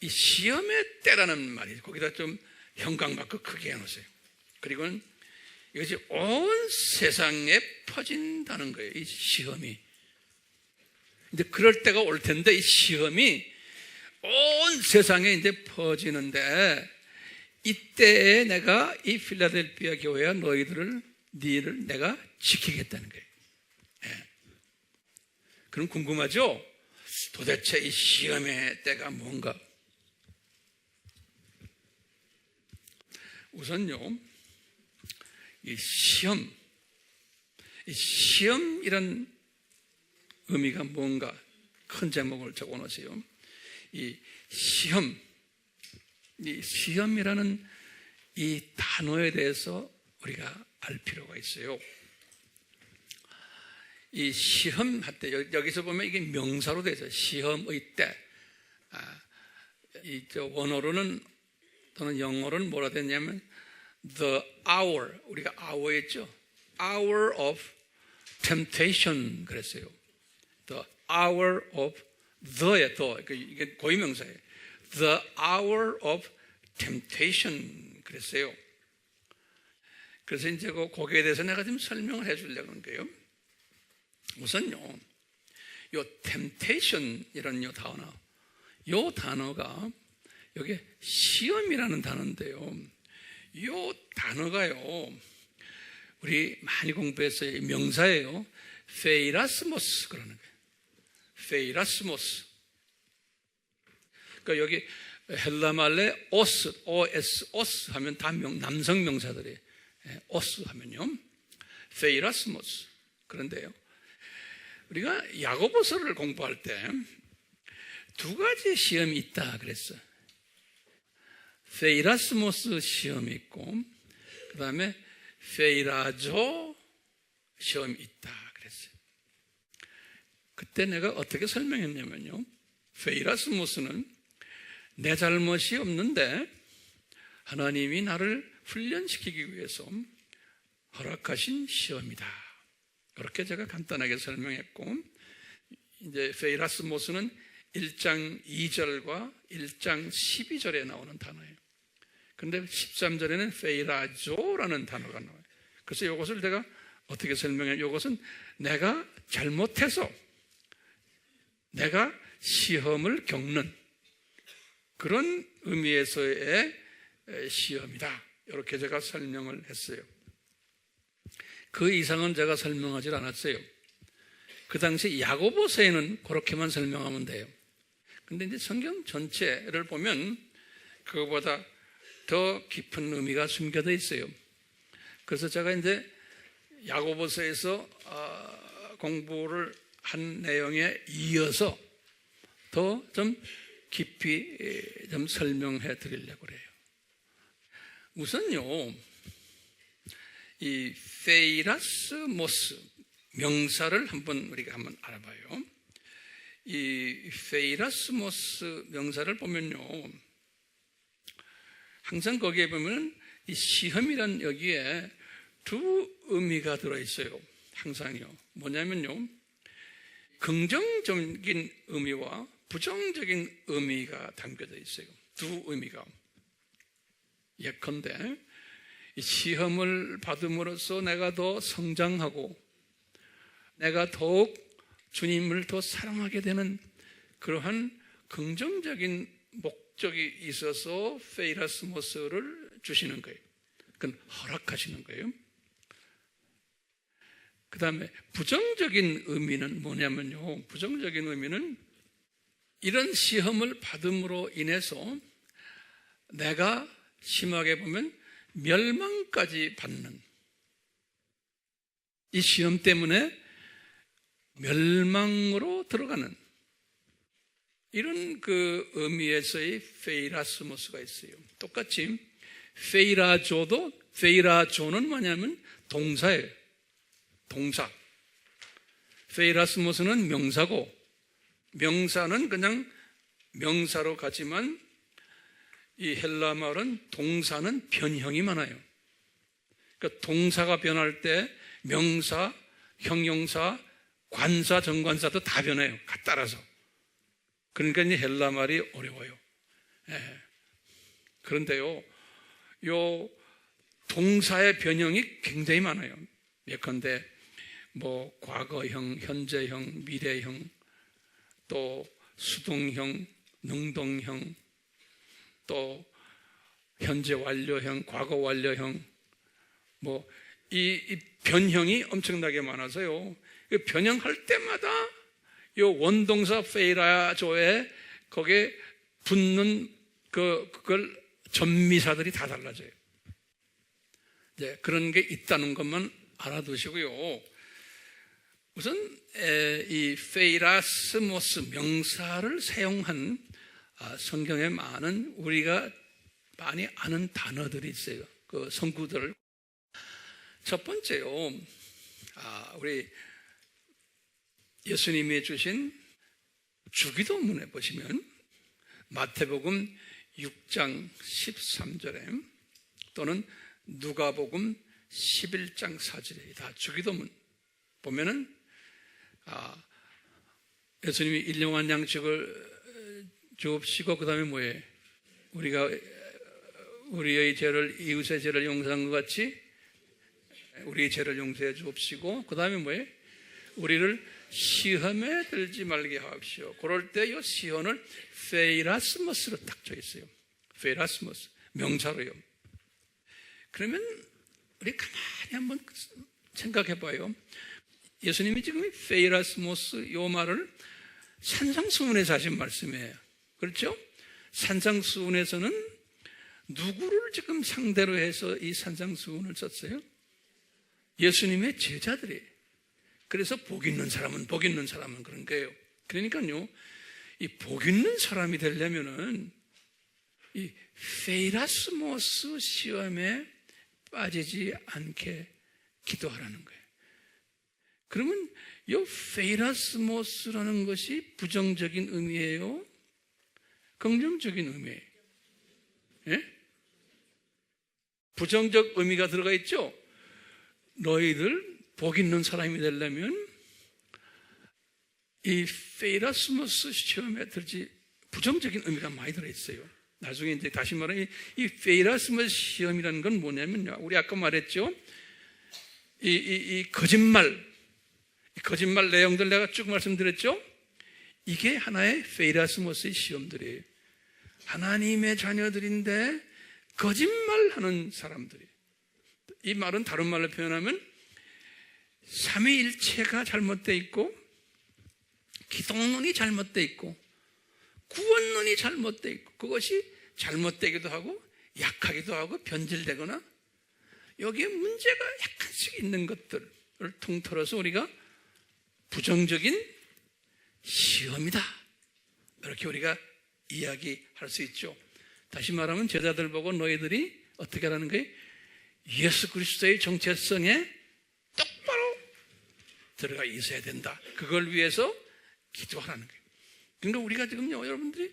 이 시험의 때라는 말이 거기다 좀 형광마크 크게 해놓으세요. 그리고는 이것이 온 세상에 퍼진다는 거예요. 이 시험이. 이제 그럴 때가 올 텐데 이 시험이 온 세상에 이제 퍼지는데 이때에 내가 이 필라델피아 교회와 너희를 내가 지키겠다는 거예요. 네. 그럼 궁금하죠? 도대체 이 시험의 때가 뭔가? 우선요, 이 시험이란 의미가 뭔가 큰 제목을 적어 놓으세요. 이 시험, 이 시험이라는 이 단어에 대해서 우리가 알 필요가 있어요. 이 시험할 때, 여기서 보면 이게 명사로 되죠. 시험의 때. 원어로는 또는 영어로는 뭐라 됐냐면 the hour, 우리가 hour 했죠. hour of temptation 그랬어요. the hour of the 이게 고유명사예요. the hour of temptation 그랬어요. 그래서 이제 거기에 대해서 내가 좀 설명을 해 주려고 하는 거예요. 우선요, 요 temptation이라는 요 단어가 여기 시험이라는 단어인데요. 요 단어가요, 우리 많이 공부했어요. 명사예요. 페이라스모스 그러는 거예요. 페이라스모스. 그러니까 여기 헬라 말레 오스, 오스 하면 다 남성 명사들이에요. 오스 하면요, 페이라스모스. 그런데요, 우리가 야고보서를 공부할 때 두 가지 시험이 있다 그랬어요. 페이라스모스 시험이 있고, 그 다음에 페이라조 시험이 있다 그랬어요. 그때 내가 어떻게 설명했냐면요, 페이라스모스는 내 잘못이 없는데 하나님이 나를 훈련시키기 위해서 허락하신 시험이다. 그렇게 제가 간단하게 설명했고, 이제 페이라스모스는 1장 2절과 1장 12절에 나오는 단어예요. 그런데 13절에는 페이라조라는 단어가 나와요. 그래서 이것을 내가 어떻게 설명해요? 이것은 내가 잘못해서 내가 시험을 겪는 그런 의미에서의 시험이다. 이렇게 제가 설명을 했어요. 그 이상은 제가 설명하지 않았어요. 그 당시 야고보서에는 그렇게만 설명하면 돼요. 근데 이제 성경 전체를 보면 그거보다 더 깊은 의미가 숨겨져 있어요. 그래서 제가 이제 야고보서에서 공부를 한 내용에 이어서 더 좀 깊이 좀 설명해 드리려고 그래요. 우선요, 이 페이라스모스 명사를 우리가 한번 알아봐요. 이 페이라스모스 명사를 보면요, 항상 거기에 보면 이 시험이란 여기에 두 의미가 들어있어요. 항상요. 뭐냐면요, 긍정적인 의미와 부정적인 의미가 담겨져 있어요. 두 의미가. 예컨대 이 시험을 받음으로써 내가 더 성장하고 내가 더욱 주님을 더 사랑하게 되는 그러한 긍정적인 목적이 있어서 페이라스모스를 주시는 거예요. 그건 허락하시는 거예요. 그 다음에 부정적인 의미는 뭐냐면요, 부정적인 의미는 이런 시험을 받음으로 인해서 내가 심하게 보면 멸망까지 받는, 이 시험 때문에 멸망으로 들어가는 이런 그 의미에서의 페이라스모스가 있어요. 똑같이 페이라조는 뭐냐면 동사예요. 동사. 페이라스모스는 명사고, 명사는 그냥 명사로 가지만 이 헬라 말은 동사는 변형이 많아요. 그러니까 동사가 변할 때 명사, 형용사, 관사, 정관사도 다 변해요. 따라서. 그러니까 이 헬라 말이 어려워요. 예. 그런데요, 요 동사의 변형이 굉장히 많아요. 예컨대 뭐 과거형, 현재형, 미래형, 또 수동형, 능동형, 또 현재 완료형, 과거 완료형, 뭐 이 변형이 엄청나게 많아서요, 변형할 때마다 요 원동사 페이라조에 거기에 붙는 그걸 전미사들이 다 달라져요. 네, 그런 게 있다는 것만 알아두시고요. 우선 이 페이라스모스 명사를 사용한 성경에 많은 우리가 많이 아는 단어들이 있어요. 그 성구들을. 첫 번째요, 우리 예수님이 주신 주기도문에 보시면 마태복음 6장 13절에 또는 누가복음 11장 4절에 다 주기도문 보면은 예수님이 일용한 양식을 주옵시고 그 다음에 뭐예요? 우리가 우리의 죄를 이웃의 죄를 용서한 것 같이 우리의 죄를 용서해 주옵시고 그 다음에 뭐예요? 우리를 시험에 들지 말게 하옵시오. 그럴 때 이 시험을 페이라스머스로 딱 쳐 있어요. 페이라스머스 명사로요. 그러면 우리 가만히 한번 생각해 봐요. 예수님이 지금 페이라스모스 이 말을 산상수훈에서 하신 말씀이에요. 그렇죠? 산상수훈에서는 누구를 지금 상대로 해서 이 산상수훈을 썼어요? 예수님의 제자들이. 그래서 복 있는 사람은 그런 거예요. 그러니까요, 이 복 있는 사람이 되려면은 이 페이라스모스 시험에 빠지지 않게 기도하라는 거예요. 그러면 이 페이라스모스라는 것이 부정적인 의미예요? 긍정적인 의미예요? 예? 부정적 의미가 들어가 있죠? 너희들 복 있는 사람이 되려면 이 페이라스모스 시험에 들지 부정적인 의미가 많이 들어있어요. 나중에 이제 다시 말하면 이 페이라스모스 시험이라는 건 뭐냐면요. 우리 아까 말했죠? 이 거짓말 내용들 내가 쭉 말씀드렸죠? 이게 하나의 페이라스모스의 시험들이에요. 하나님의 자녀들인데 거짓말하는 사람들이. 이 말은 다른 말로 표현하면 삼위일체가 잘못되어 있고 기독론이 잘못되어 있고 구원론이 잘못되어 있고 그것이 잘못되기도 하고 약하기도 하고 변질되거나 여기에 문제가 약간씩 있는 것들을 통틀어서 우리가 부정적인 시험이다 이렇게 우리가 이야기할 수 있죠. 다시 말하면 제자들 보고 너희들이 어떻게 하라는 거예요? 예수 그리스도의 정체성에 똑바로 들어가 있어야 된다. 그걸 위해서 기도하라는 거예요. 그러니까 우리가 지금요, 여러분들이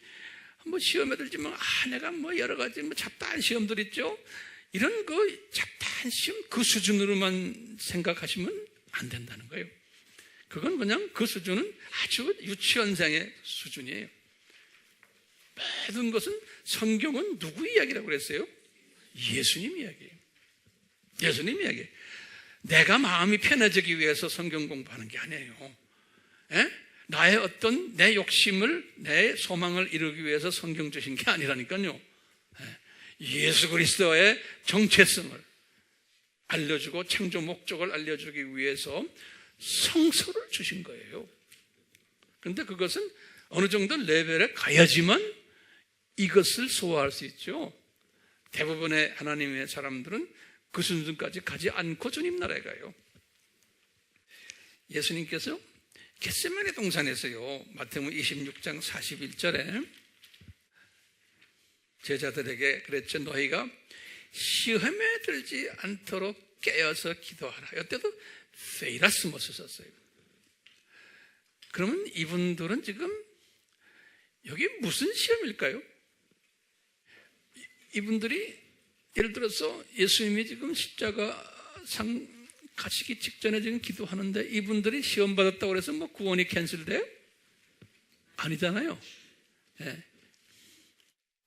뭐 시험에 들지만 내가 뭐 여러 가지 뭐 잡다한 시험들 있죠. 이런 그 잡다한 시험 그 수준으로만 생각하시면 안 된다는 거예요. 그건 그냥 그 수준은 아주 유치원생의 수준이에요. 모든 것은 성경은 누구 이야기라고 그랬어요? 예수님 이야기예요. 예수님 이야기. 내가 마음이 편해지기 위해서 성경 공부하는 게 아니에요. 에? 나의 어떤 내 욕심을 내 소망을 이루기 위해서 성경 주신 게 아니라니까요. 예수 그리스도의 정체성을 알려주고 창조 목적을 알려주기 위해서 성서를 주신 거예요. 그런데 그것은 어느 정도 레벨에 가야지만 이것을 소화할 수 있죠. 대부분의 하나님의 사람들은 그 수준까지 가지 않고 주님 나라에 가요. 예수님께서 겟세마네 동산에서요, 마태복음 26장 41절에 제자들에게 그랬죠. 너희가 시험에 들지 않도록 깨어서 기도하라. 이때도 페이라스모스 썼어요. 그러면 이분들은 지금 여기 무슨 시험일까요? 이분들이 예를 들어서 예수님이 지금 십자가상 가시기 직전에 지금 기도하는데 이분들이 시험 받았다고 해서 뭐 구원이 캔슬돼요? 아니잖아요. 네.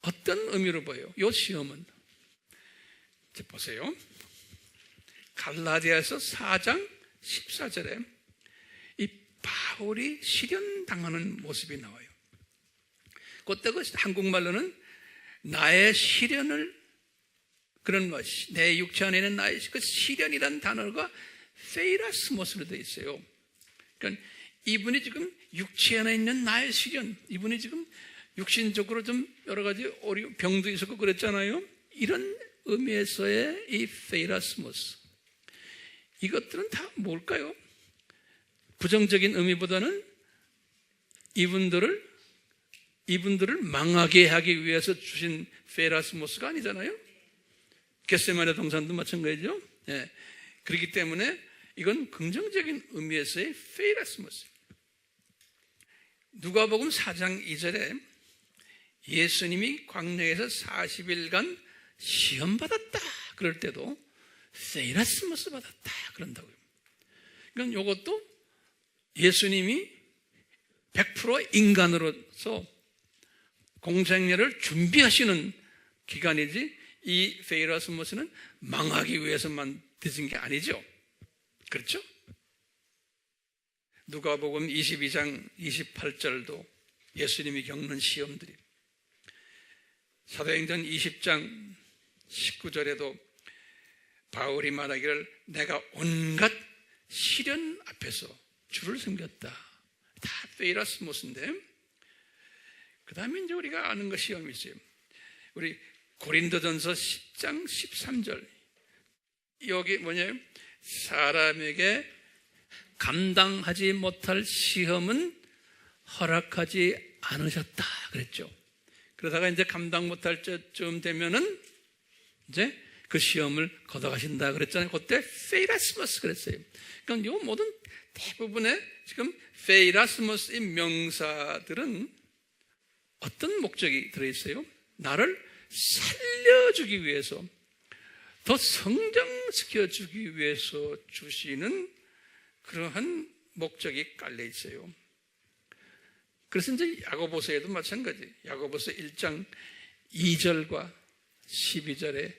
어떤 의미로 보여요? 이 시험은 이제 보세요. 갈라디아서 4장 14절에 이 바울이 시련당하는 모습이 나와요. 그때 그 한국말로는 나의 시련을 그런 것이 내 육체 안에 있는 나의 그 시련이라는 단어가 페이라스모스로 되어 있어요. 그러니까 이분이 지금 육체 안에 있는 나의 시련, 이분이 지금 육신적으로 좀 여러 가지 병도 있었고 그랬잖아요. 이런 의미에서의 이 페이라스모스, 이것들은 다 뭘까요? 부정적인 의미보다는 이분들을 이분들을 망하게 하기 위해서 주신 페이라스모스가 아니잖아요. 겟세마네 동산도 마찬가지죠. 예. 그렇기 때문에 이건 긍정적인 의미에서의 페이라스모스. 누가복음 4장 2절에 예수님이 광야에서 40일간 시험받았다 그럴 때도 페이라스모스 받았다 그런다고요. 그러니까 이것도 예수님이 100% 인간으로서 공생애를 준비하시는 기간이지, 이 페이라스모스는 망하기 위해서만 드신 게 아니죠. 그렇죠? 누가복음 22장 28절도 예수님이 겪는 시험들이, 사도행전 20장 19절에도 바울이 말하기를 내가 온갖 시련 앞에서 주를 섬겼다. 다 페이라스모스인데, 그 다음에 이제 우리가 아는 거 시험이 있어요. 우리 고린도전서 10장 13절. 여기 뭐냐면 사람에게 감당하지 못할 시험은 허락하지 않으셨다 그랬죠. 그러다가 이제 감당 못할 때쯤 되면은 이제 그 시험을 걷어가신다 그랬잖아요. 그때 페이라스모스 그랬어요. 그러니까 이 모든 대부분의 지금 페이라스모스의 명사들은 어떤 목적이 들어있어요? 나를 살려주기 위해서, 더 성장시켜주기 위해서 주시는 그러한 목적이 깔려 있어요. 그래서 이제 야고보서에도 마찬가지. 야고보서 1장 2절과 12절에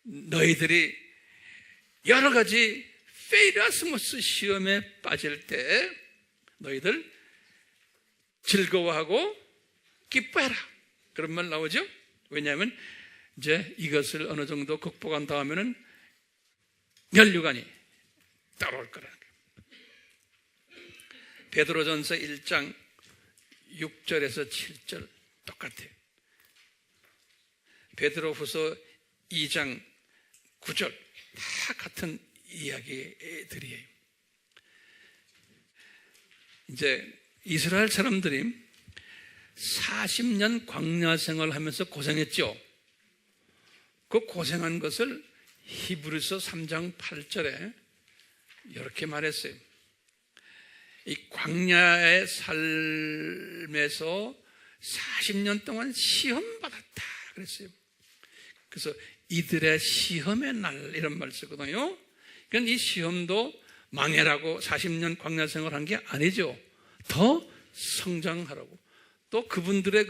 너희들이 여러 가지 페이라스모스 시험에 빠질 때 너희들 즐거워하고 기뻐해라, 그런 말 나오죠. 왜냐하면 이제 이것을 어느 정도 극복한 다음에는 면류관이 따라올 거라는 거예요. 베드로전서 1장 6절에서 7절 똑같아요. 베드로후서 2장 9절 다 같은 이야기들이에요. 이제 이스라엘 사람들이 40년 광야 생활하면서 고생했죠. 그 고생한 것을 히브리서 3장 8절에 이렇게 말했어요. 이 광야의 삶에서 40년 동안 시험받았다 그랬어요. 그래서 이들의 시험의 날, 이런 말 쓰거든요. 그러니까 이 시험도 망해라고 40년 광야 생활한 게 아니죠. 더 성장하라고. 또 그분들의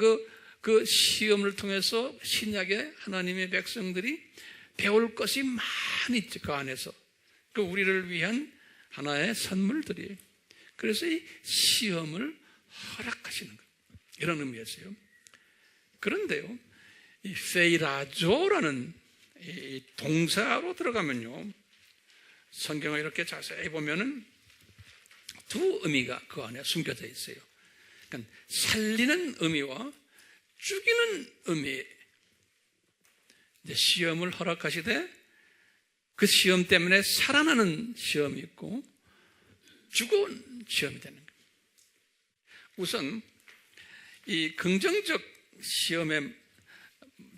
그 시험을 통해서 신약의 하나님의 백성들이 배울 것이 많이 있죠. 그 안에서. 그 우리를 위한 하나의 선물들이에요. 그래서 이 시험을 허락하시는 거예요. 이런 의미였어요. 그런데요, 이 페이라조라는 이 동사로 들어가면요, 성경을 이렇게 자세히 보면은 두 의미가 그 안에 숨겨져 있어요. 그러니까 살리는 의미와 죽이는 의미. 이제 시험을 허락하시되 그 시험 때문에 살아나는 시험이 있고 죽은 시험이 되는 거예요. 우선 이 긍정적 시험에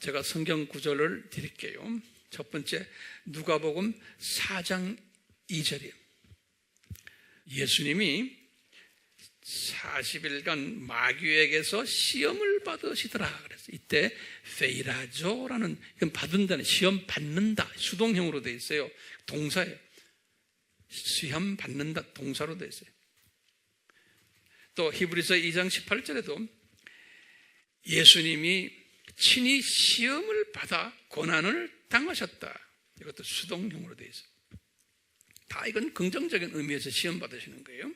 제가 성경 구절을 드릴게요. 첫 번째, 누가복음 4장 2절이에요. 예수님이 40일간 마귀에게서 시험을 받으시더라 그랬어요. 이때 페이라조라는, 이건 받는다는, 시험 받는다, 수동형으로 되어 있어요. 동사예요. 시험 받는다, 동사로 되어 있어요. 또 히브리서 2장 18절에도 예수님이 친히 시험을 받아 고난을 당하셨다. 이것도 수동형으로 되어 있어요. 다 이건 긍정적인 의미에서 시험 받으시는 거예요.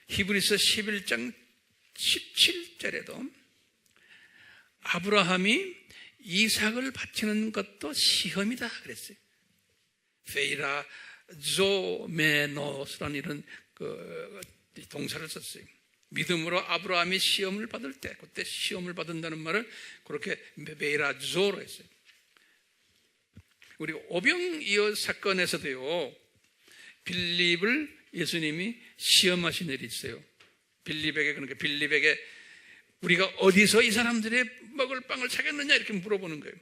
히브리서 11장 17절에도 아브라함이 이삭을 바치는 것도 시험이다 그랬어요. 페이라조메노스라는 이런 동사를 썼어요. 믿음으로 아브라함이 시험을 받을 때, 그때 시험을 받는다는 말을 그렇게 페이라조로 했어요. 우리 오병이어 사건에서도요, 빌립을 예수님이 시험하신 일이 있어요. 빌립에게, 그러니까 빌립에게 우리가 어디서 이 사람들의 먹을 빵을 찾겠느냐 이렇게 물어보는 거예요.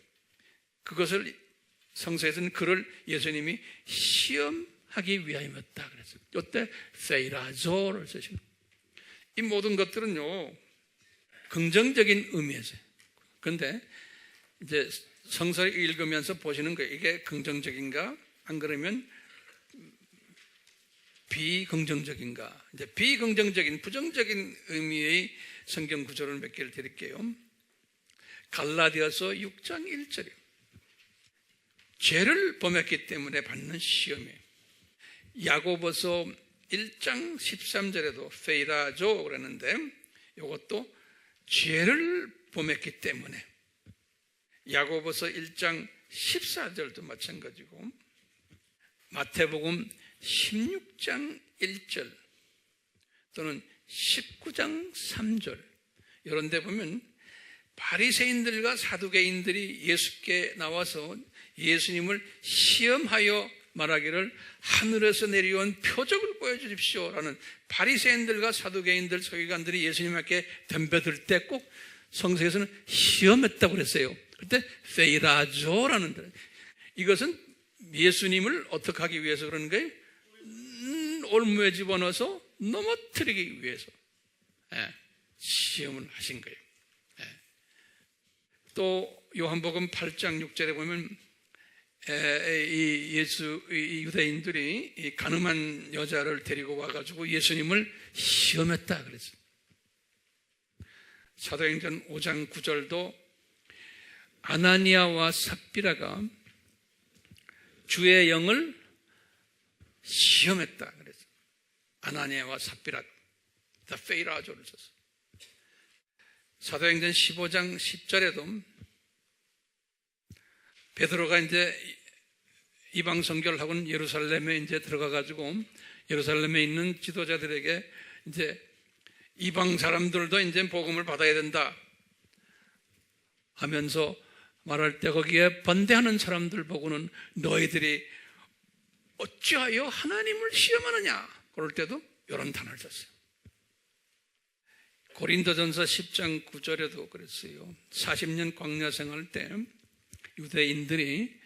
그것을 성서에서는 그를 예수님이 시험하기 위함이었다 그랬어요. 이때 세이라조를 쓰시는 거예요. 이 모든 것들은요 긍정적인 의미에서요. 그런데 이제 성서를 읽으면서 보시는 거예요. 이게 긍정적인가 안 그러면 비긍정적인가. 이제 비긍정적인 부정적인 의미의 성경 구절을 몇 개를 드릴게요. 갈라디아서 6장 1절이요. 죄를 범했기 때문에 받는 시험이에요. 야고보서 1장 13절에도 페이라조 그랬는데 이것도 죄를 범했기 때문에. 야고보서 1장 14절도 마찬가지고 마태복음 16장 1절 또는 19장 3절 이런 데 보면 바리새인들과 사두개인들이 예수께 나와서 예수님을 시험하여 말하기를 하늘에서 내려온 표적을 보여주십시오 라는 바리새인들과 사두개인들 서기관들이 예수님 앞에 덤벼들 때 꼭 성서에서는 시험했다고 그랬어요. 그때 페이라조라는 이것은 예수님을 어떻게 하기 위해서 그러는 거예요? 올무에 집어넣어서 넘어뜨리기 위해서 시험을 하신 거예요. 또 요한복음 8장 6절에 보면 이 유대인들이 이 가늠한 여자를 데리고 와가지고 예수님을 시험했다 그랬어요. 사도행전 5장 9절도 아나니아와 삽비라가 주의 영을 시험했다 그랬어요. 아나니아와 삽비라, 페이라조를 썼어요. 사도행전 15장 10절에도 베드로가 이제 이방 선교를 하고는 예루살렘에 이제 들어가가지고 예루살렘에 있는 지도자들에게 이제 이방 사람들도 이제 복음을 받아야 된다 하면서 말할 때 거기에 반대하는 사람들 보고는 너희들이 어찌하여 하나님을 시험하느냐 그럴 때도 이런 단어를 썼어요. 고린도전서 10장 9절에도 그랬어요. 40년 광야 생활 때 유대인들이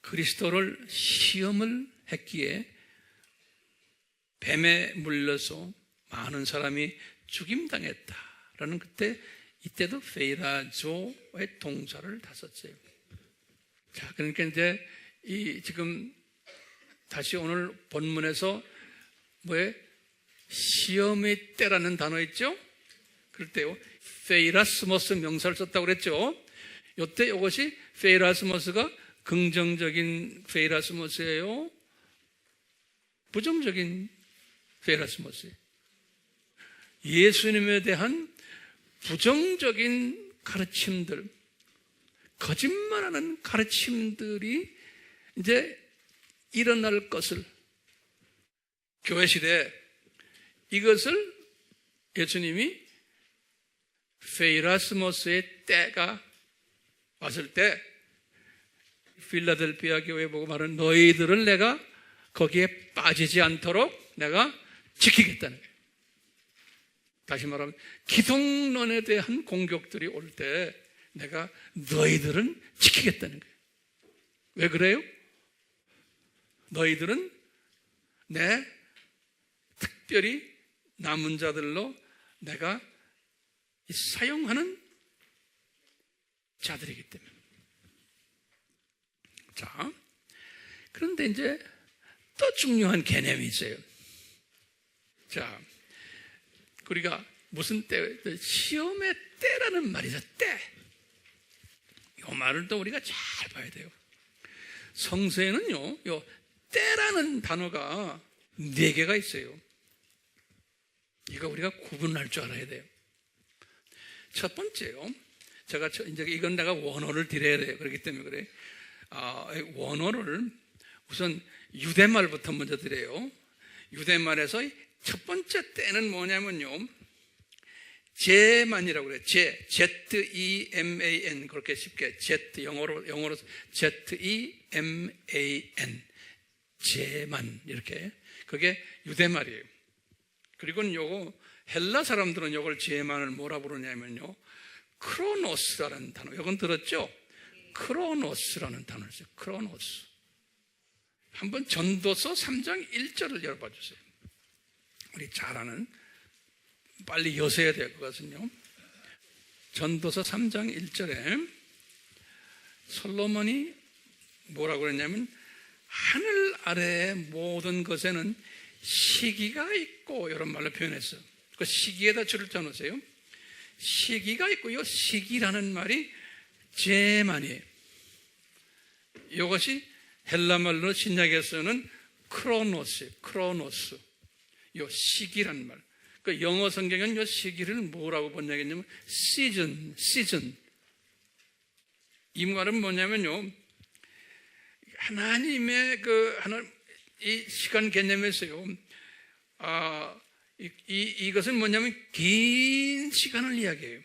그리스도를 시험을 했기에 뱀에 물려서 많은 사람이 죽임당했다라는 이때도 페이라조의 동사를 다 썼어요. 자, 그러니까 이제 지금 다시 오늘 본문에서 시험의 때라는 단어 있죠? 그럴 때요, 페이라스모스 명사를 썼다고 그랬죠? 이때 이것이 페이라스모스가 긍정적인 페이라스모스예요? 부정적인 페이라스모스예요? 예수님에 대한 부정적인 가르침들, 거짓말하는 가르침들이 이제 일어날 것을 교회 시대에 이것을 예수님이 페이라스모스의 때가 왔을 때 필라델피아 교회 보고 말하는 너희들을 내가 거기에 빠지지 않도록 내가 지키겠다는 거예요. 다시 말하면 기독론에 대한 공격들이 올 때 내가 너희들은 지키겠다는 거예요. 왜 그래요? 너희들은 내 특별히 남은 자들로 내가 사용하는 자들이기 때문에. 자, 그런데 이제 또 중요한 개념이 있어요. 자, 우리가 무슨 때, 시험의 때라는 말이죠. 때. 이 말을 또 우리가 잘 봐야 돼요. 성서에는요, 요 때라는 단어가 4개가 있어요. 이거 우리가 구분할 줄 알아야 돼요. 첫 번째요. 제가 이제 이건 내가 원어를 드려야 돼요. 그렇기 때문에 그래. 원어를 우선 유대말부터 먼저 드려요. 유대말에서 첫 번째 때는 뭐냐면요. 제만이라고 그래요. Z-E-M-A-N. 그렇게 쉽게 영어로 Z-E-M-A-N. 제만. 이렇게. 그게 유대말이에요. 그리고는 요거 헬라 사람들은 이걸 제만을 뭐라 부르냐면요, 크로노스라는 단어. 이건 들었죠? 크로노스라는 단어를 써요. 크로노스. 한번 전도서 3장 1절을 열어봐 주세요. 우리 잘 아는, 빨리 여셔야 될 것은요, 전도서 3장 1절에 솔로몬이 뭐라고 그랬냐면, 하늘 아래의 모든 것에는 시기가 있고, 이런 말로 표현했어요. 그 시기에다 줄을 쳐놓으세요. 시기가 있고, 이 시기라는 말이 제만이에요. 이것이 헬라말로 신약에서는 크로노스예요. 크로노스. 이 시기란 말. 그 영어 성경은 이 시기를 뭐라고 번역했냐면 시즌. 이 말은 뭐냐면요, 하나님의 이 시간 개념에서요, 이것은 뭐냐면 긴 시간을 이야기해요.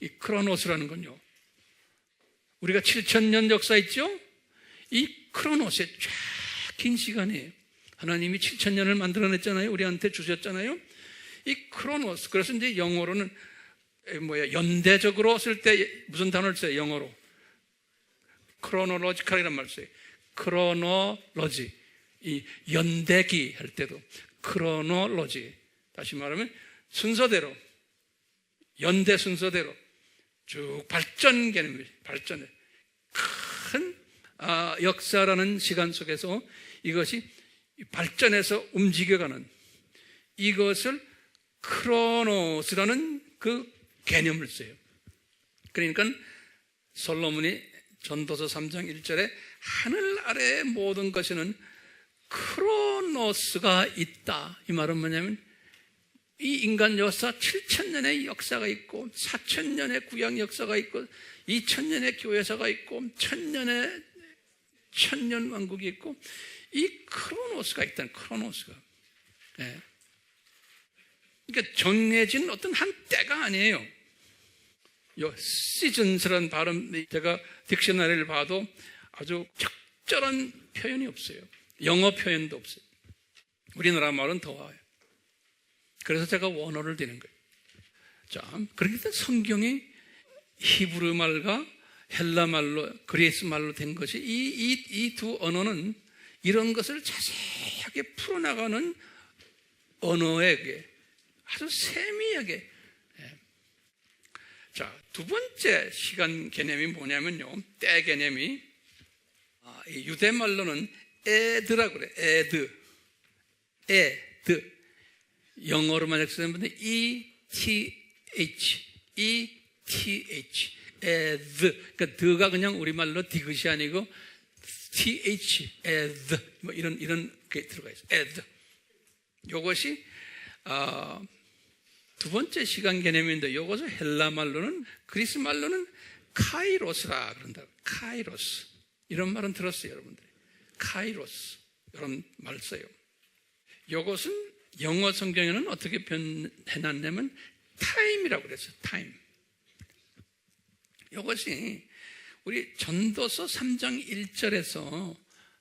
이 크로노스라는 건요, 우리가 7,000년 역사 있죠? 이 크로노스의 쫙 긴 시간이에요. 하나님이 7,000년을 만들어냈잖아요. 우리한테 주셨잖아요. 이 크로노스. 그래서 이제 영어로는 연대적으로 쓸 때 무슨 단어를 써요? 영어로 크로노로지컬이라는 말을 써요. 크로노로지. 이 연대기 할 때도 크로노로지. 다시 말하면 순서대로, 연대 순서대로 쭉 발전 개념이에요. 발전해. 큰 역사라는 시간 속에서 이것이 발전해서 움직여가는, 이것을 크로노스라는 그 개념을 써요. 그러니까 솔로몬이 전도서 3장 1절에 하늘 아래의 모든 것에는 크로노스가 있다. 이 말은 뭐냐면, 이 인간 역사 7,000년의 역사가 있고, 4,000년의 구약 역사가 있고, 2,000년의 교회사가 있고, 1,000년 왕국이 있고, 이 크로노스가 있다는, 크로노스가. 네. 그러니까 정해진 어떤 한 때가 아니에요. 요 시즌스라는 발음, 제가 딕셔너리를 봐도 아주 적절한 표현이 없어요. 영어 표현도 없어요. 우리나라 말은 더 와요. 그래서 제가 원어를 드는 거예요. 자, 그렇게 성경이 히브리 말과 헬라 말로, 그리스 말로 된 것이, 이 두 언어는 이런 것을 자세하게 풀어나가는 언어에게 아주 세미하게. 자, 두 번째 시간 개념이 뭐냐면요, 때 개념이, 유대 말로는 에드라고 그래. 에드. 영어로 만약 쓰는 분들 ETH. 에드. 그러니까 드가 그냥 우리말로 디귿이 아니고 TH, 에드. 뭐 이런 게 들어가 있어요. 에드. 이것이 두 번째 시간 개념인데, 이것을 헬라 말로는, 그리스 말로는 카이로스라 그런다. 카이로스. 이런 말은 들었어요, 여러분들이. 카이로스. 이런 말 써요. 이것은 영어 성경에는 어떻게 변해놨냐면 타임이라고 그랬어요. 타임. 이것이 우리 전도서 3장 1절에서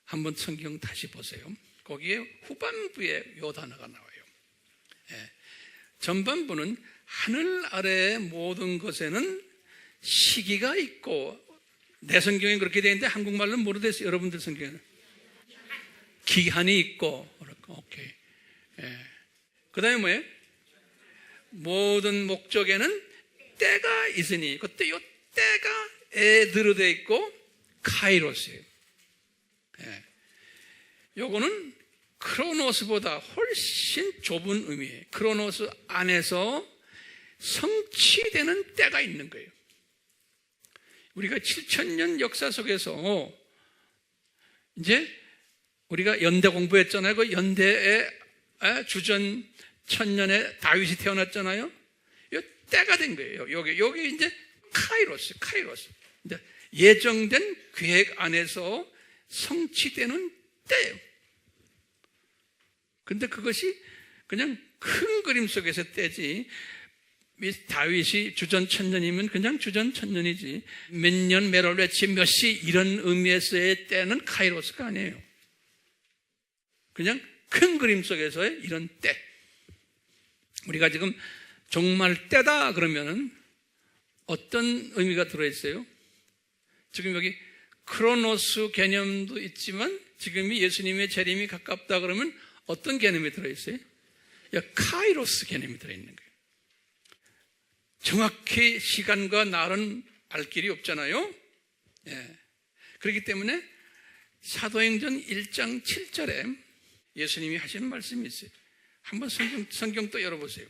한번 성경 다시 보세요. 거기에 후반부에 이 단어가 나와요. 전반부는 하늘 아래의 모든 것에는 시기가 있고, 내 성경에 그렇게 되어 있는데 한국말로는 뭐로 됐어요? 여러분들 성경에는 기한이 있고. 오케이. 그 다음에 뭐예요? 모든 목적에는 때가 있으니, 그때 이 때가 에드로 되어 있고 카이로스예요. 요거는 크로노스보다 훨씬 좁은 의미예요. 크로노스 안에서 성취되는 때가 있는 거예요. 우리가 7,000년 역사 속에서 이제 우리가 연대 공부했잖아요. 그 연대에 주전 1000년에 다윗이 태어났잖아요. 이 때가 된 거예요. 여기 이제 카이로스. 이제 예정된 계획 안에서 성취되는 때예요. 근데 그것이 그냥 큰 그림 속에서 때지, 다윗이 주전 1000년이면 그냥 주전 1000년이지, 몇 년, 몇 월, 며칠, 몇 시 이런 의미에서의 때는 카이로스가 아니에요. 그냥 큰 그림 속에서의 이런 때. 우리가 지금 정말 때다 그러면은 어떤 의미가 들어있어요? 지금 여기 크로노스 개념도 있지만 지금이 예수님의 재림이 가깝다 그러면 어떤 개념이 들어있어요? 카이로스 개념이 들어있는 거예요. 정확히 시간과 날은 알 길이 없잖아요. 예. 그렇기 때문에 사도행전 1장 7절에 예수님이 하시는 말씀이 있어요. 한번 성경 또 열어보세요.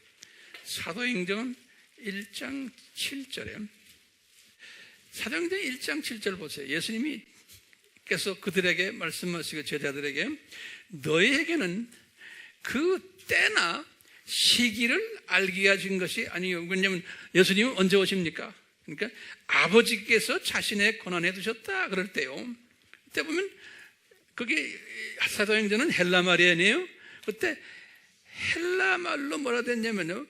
사도행전 1장 7절에 사도행전 1장 7절 보세요. 예수님께서 그들에게 말씀하시고 제자들에게 너희에게는 그 때나 시기를 알게 하신 것이 아니요. 왜냐하면 예수님은 언제 오십니까? 그러니까 아버지께서 자신의 권한에 두셨다 그럴 때요. 그때 보면 그게 사도행전은 헬라 말이에요. 그때 헬라 말로 뭐라 됐냐면요.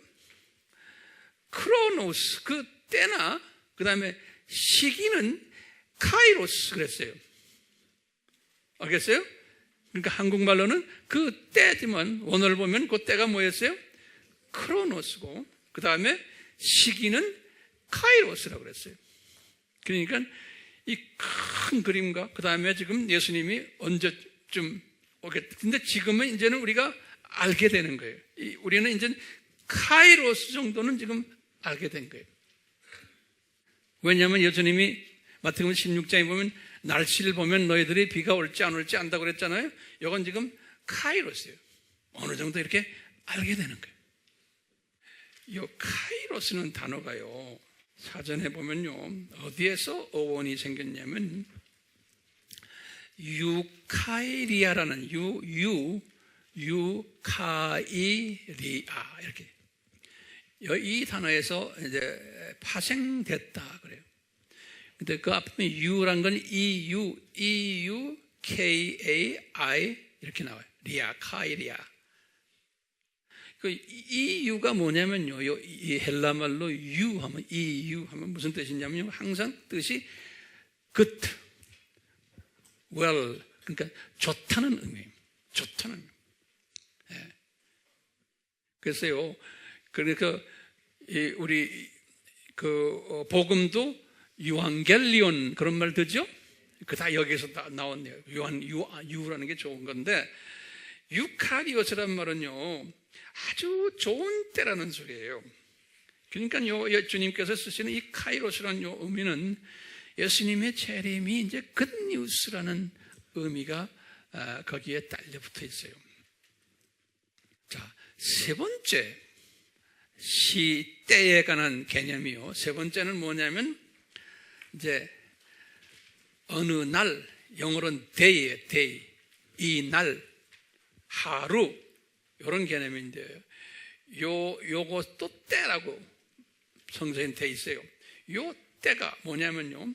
크로노스 그 때나 그 다음에 시기는 카이로스 그랬어요. 알겠어요? 그러니까 한국말로는 그 때지만 원어를 보면 그 때가 뭐였어요? 크로노스고 그 다음에 시기는 카이로스라고 그랬어요. 그러니까 이 큰 그림과 그 다음에 지금 예수님이 언제쯤 오겠다. 근데 지금은 이제는 우리가 알게 되는 거예요. 우리는 이제 카이로스 정도는 지금 알게 된 거예요. 왜냐하면 예수님이 마태복음 16장에 보면 날씨를 보면 너희들이 비가 올지 안 올지 안다고 그랬잖아요. 이건 지금 카이로스예요. 어느 정도 이렇게 알게 되는 거예요. 이 카이로스는 단어가요. 사전에 보면요. 어디에서 어원이 생겼냐면 유카이리아라는 유카이리아 이렇게 이 단어에서 이제 파생됐다 그래요. 근데 그 앞에 유란 건 EUKAI 이렇게 나와요. 리아, 카이리아. 이 유가 뭐냐면요. 이 헬라 말로 유 하면 EU 하면 무슨 뜻이냐면요. 항상 뜻이 good, well, 그러니까 좋다는 의미입니다. 좋다는 의미. 예. 그래서요. 그러니까 우리 그 복음도 유앙겔리온 그런 말 듣죠? 그 다 여기서 나왔네요. 유라는 게 좋은 건데 유카리오스란 말은요 아주 좋은 때라는 소리예요. 그러니까 주님께서 쓰시는 이 카이로스라는 요 의미는 예수님의 재림이 이제 굿뉴스라는 의미가 거기에 달려 붙어 있어요. 자, 세 번째 시때에 관한 개념이요. 세 번째는 뭐냐면 이제 어느 날, 영어로는 day예요. day. 이 날, 하루 이런 개념인데 요거 또 때라고 성서에 돼 있어요. 요 때가 뭐냐면요.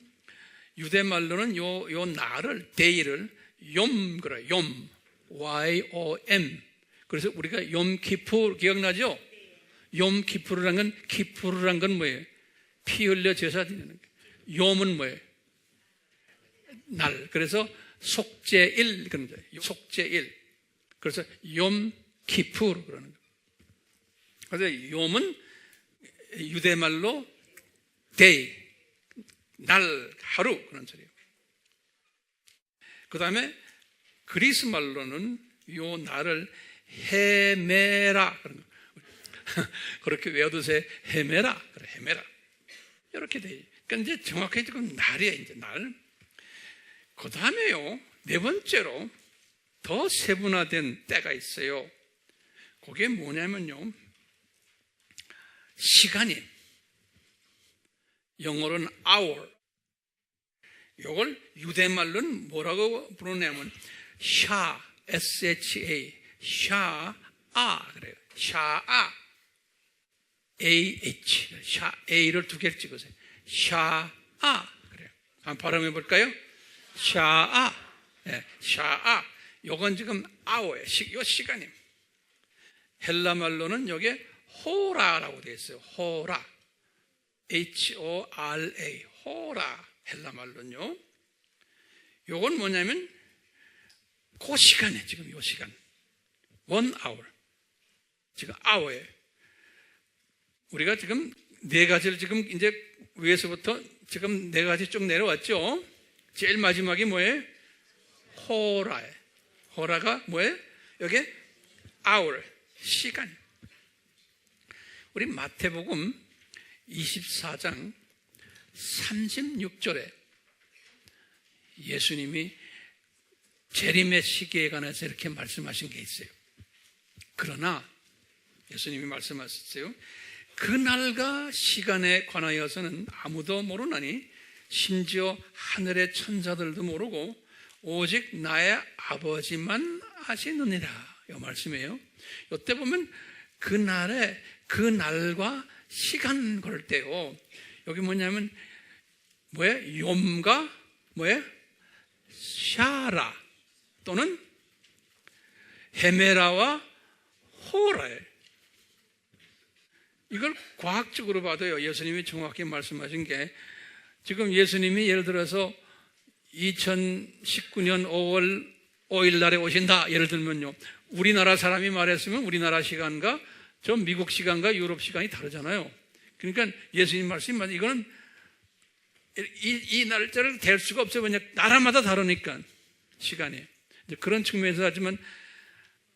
유대말로는 요 날을 day를 욤 그래요. 욤 Y-O-M. 그래서 우리가 욤키푸 기억나죠? 욤키푸르란 건 뭐예요? 피 흘려 제사 드리는 거예요. 욤은 뭐예요? 날. 그래서 속죄일 그런 거예요. 속죄일. 그래서 욤키푸르 그러는 거예요. 그래서 욤은 유대말로 day, 날, 하루 그런 소리예요. 그 다음에 그리스 말로는 요 날을 헤메라 그런 거. 그렇게 외워두세요. 헤메라. 그래, 헤메라. 이렇게 돼. 그러니까 이제 정확하게 지금 날이에요, 이제 날. 그 다음에요, 네 번째로 더 세분화된 때가 있어요. 그게 뭐냐면요, 시간이. 영어로는 hour. 이걸 유대말로는 뭐라고 부르냐면, 샤, S-H-A, 샤아, 그래요. 샤아. A-H. 샤, A를 두 개를 찍으세요. 샤아. 그래요. 한번 발음해 볼까요? 샤아. 네, 샤아. 요건 지금 hour예요. 요 시간임. 헬라 말로는 여기에 호라라고 되어 있어요. 호라. H-O-R-A. 호라. 헬라 말로는요. 요건 뭐냐면, 그 시간에 지금 요 시간. 1 hour. 지금 hour예요. 우리가 지금 네 가지를 지금 이제 위에서부터 지금 네 가지 쭉 내려왔죠. 제일 마지막이 뭐예요? 호라예요. 호라가 뭐예요? 여기 hour, 시간. 우리 마태복음 24장 36절에 예수님이 재림의 시기에 관해서 이렇게 말씀하신 게 있어요. 그러나 예수님이 말씀하셨어요. 그날과 시간에 관하여서는 아무도 모르나니 심지어 하늘의 천사들도 모르고 오직 나의 아버지만 아시느니라. 이 말씀이에요. 이때 보면 그날에 그 날과 시간 걸 때요. 여기 뭐냐면 뭐예요? 욤과 뭐예요? 샤라 또는 헤메라와 호라예요. 이걸 과학적으로 봐도요, 예수님이 정확히 말씀하신 게, 지금 예수님이 예를 들어서 2019년 5월 5일 날에 오신다, 예를 들면요, 우리나라 사람이 말했으면 우리나라 시간과 저 미국 시간과 유럽 시간이 다르잖아요. 그러니까 예수님 말씀이 맞아요. 이거는 이 날짜를 댈 수가 없어요. 왜냐, 나라마다 다르니까 시간이. 그런 측면에서 하지만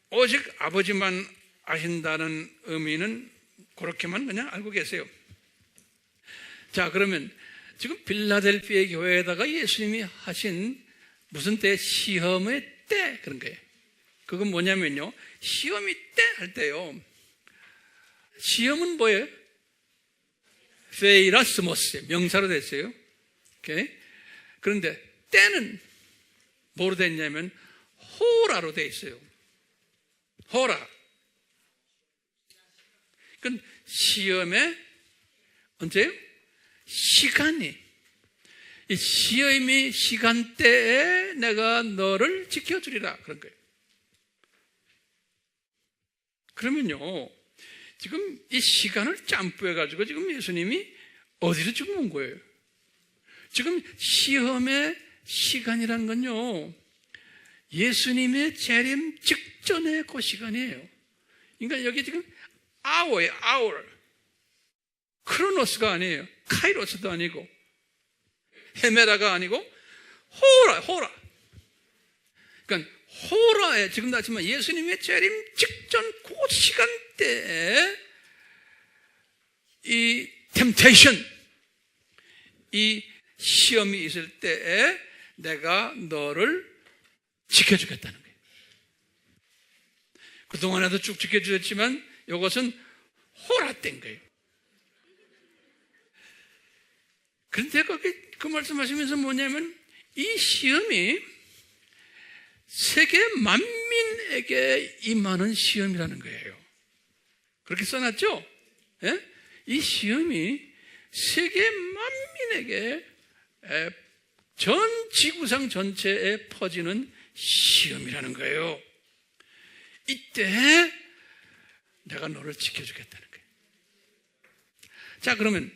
오직 아버지만 아신다는 의미는 그렇게만 그냥 알고 계세요. 자, 그러면 지금 빌라델피아 교회에다가 예수님이 하신 무슨 때? 시험의 때, 그런 거예요. 그건 뭐냐면요, 시험이 때 할 때요, 시험은 뭐예요? 페이라스모스, 명사로 됐어요. 오케이? 그런데 때는 뭐로 됐냐면 호라로 돼 있어요. 호라. 그건 시험의 언제요? 시간이. 이 시험이 시간대에 내가 너를 지켜주리라, 그런 거예요. 그러면요, 지금 이 시간을 짬뿌해가지고 지금 예수님이 어디로 지금 온 거예요? 지금 시험의 시간이란 건요, 예수님의 재림 직전의 그 시간이에요. 그러니까 여기 지금 hour예요, hour. 크로노스가 아니에요. 카이로스도 아니고, 헤메라가 아니고, 호라. 그러니까 호라에 지금 나지만 예수님의 재림 직전 그 시간대에 이 템테이션, 이 시험이 있을 때에 내가 너를 지켜주겠다는 거예요. 그동안에도 쭉 지켜주셨지만 이것은 호라 때인 거예요. 그런데 거기 그 말씀하시면서 뭐냐면 이 시험이 세계 만민에게 임하는 시험이라는 거예요. 그렇게 써놨죠? 예? 이 시험이 세계 만민에게 전 지구상 전체에 퍼지는 시험이라는 거예요. 이때 내가 너를 지켜주겠다는 거예요. 자, 그러면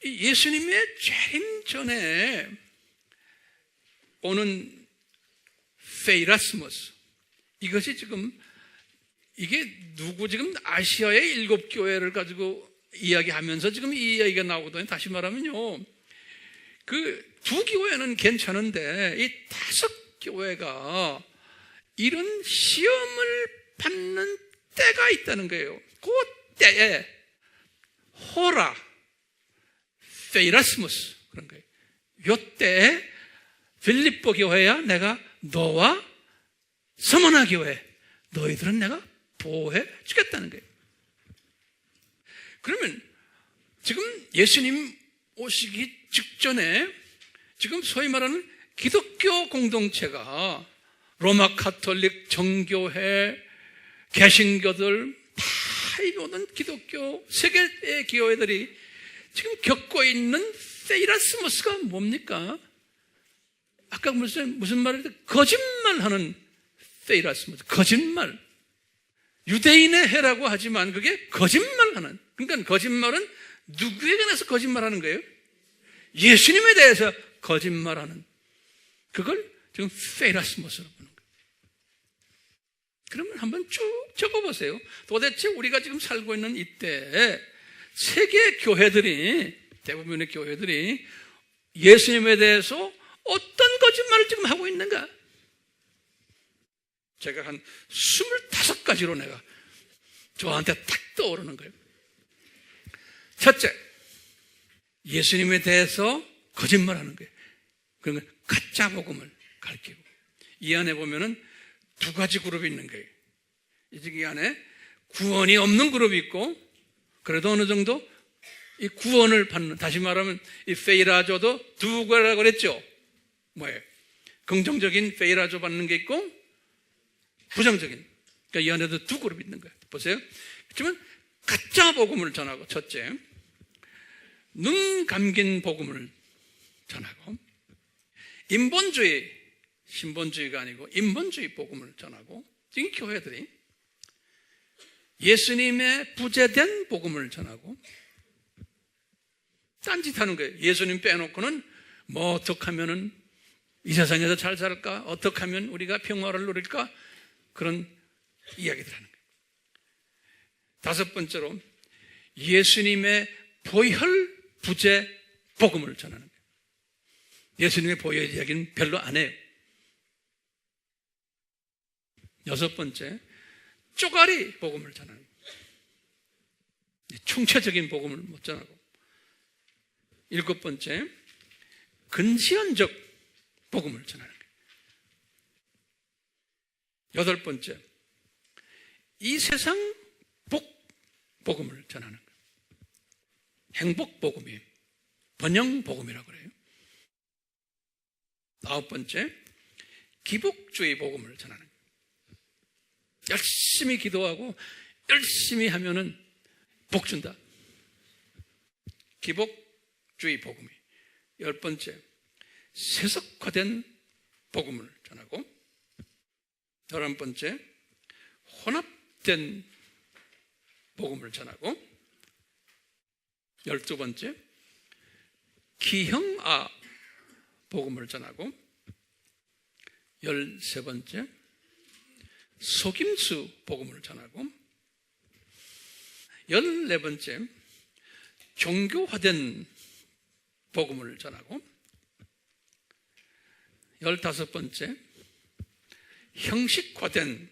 예수님의 재림 전에 오는 페이라스모스, 이것이 지금 이게 누구 지금 아시아의 7교회를 가지고 이야기하면서 지금 이 이야기가 나오거든요. 다시 말하면요, 그 두 교회는 괜찮은데 이 5교회가 이런 시험을 받는 때가 있다는 거예요. 그 때에 호라, 페이라스모스, 그런 거예요. 요 때에 빌립보 교회야 내가 너와 서머나 교회, 너희들은 내가 보호해 주겠다는 거예요. 그러면 지금 예수님 오시기 직전에 지금 소위 말하는 기독교 공동체가 로마 카톨릭, 정교회, 개신교들 다 이 모든 기독교 세계의 교회들이 지금 겪고 있는 페이라스모스가 뭡니까? 아까 무슨 말을 했죠? 거짓말하는 페이라스모스, 거짓말. 유대인의 해라고 하지만 그게 거짓말하는, 그러니까 거짓말은 누구에 관해서 거짓말하는 거예요? 예수님에 대해서 거짓말하는, 그걸 지금 페이라스모스로 보는 거예요. 그러면 한번 쭉 적어보세요. 도대체 우리가 지금 살고 있는 이때에 세계 교회들이, 대부분의 교회들이 예수님에 대해서 어떤 거짓말을 지금 하고 있는가? 제가 한 25가지로 내가 저한테 탁 떠오르는 거예요. 첫째, 예수님에 대해서 거짓말하는 거예요. 그러니까 가짜 복음을 가르치고, 이 안에 보면은 두 가지 그룹이 있는 거예요. 이 안에 구원이 없는 그룹이 있고, 그래도 어느 정도 이 구원을 받는, 다시 말하면 이 페이라조도 두 가지라고 그랬죠. 뭐예요? 긍정적인 페이라조 받는 게 있고 부정적인, 그러니까 이 안에도 두 그룹이 있는 거예요. 보세요. 그렇지만 가짜 복음을 전하고, 첫째, 눈 감긴 복음을 전하고, 인본주의, 신본주의가 아니고 인본주의 복음을 전하고, 이 교회들이 예수님의 부재된 복음을 전하고 딴짓하는 거예요. 예수님 빼놓고는 뭐 어떻게 하면은 이 세상에서 잘 살까? 어떻게 하면 우리가 평화를 누릴까? 그런 이야기들 하는 거예요. 다섯 번째로, 예수님의 보혈 부재 복음을 전하는 거예요. 예수님의 보혈 이야기는 별로 안 해요. 여섯 번째, 쪼가리 복음을 전하는 거예요. 충체적인 복음을 못 전하고. 일곱 번째, 근시안적 복음을 전하는 거예요. 여덟 번째, 이 세상 복음을 전하는 거예요. 행복 복음이에요. 번영 복음이라고 그래요. 아홉 번째, 기복주의 복음을 전하는 거예요. 열심히 기도하고 열심히 하면은 복 준다. 기복주의 복음이. 열 번째, 세속화된 복음을 전하고, 11번째, 혼합된 복음을 전하고, 12번째, 기형아 복음을 전하고, 13번째, 속임수 복음을 전하고, 14번째, 종교화된 복음을 전하고, 15번째, 형식화된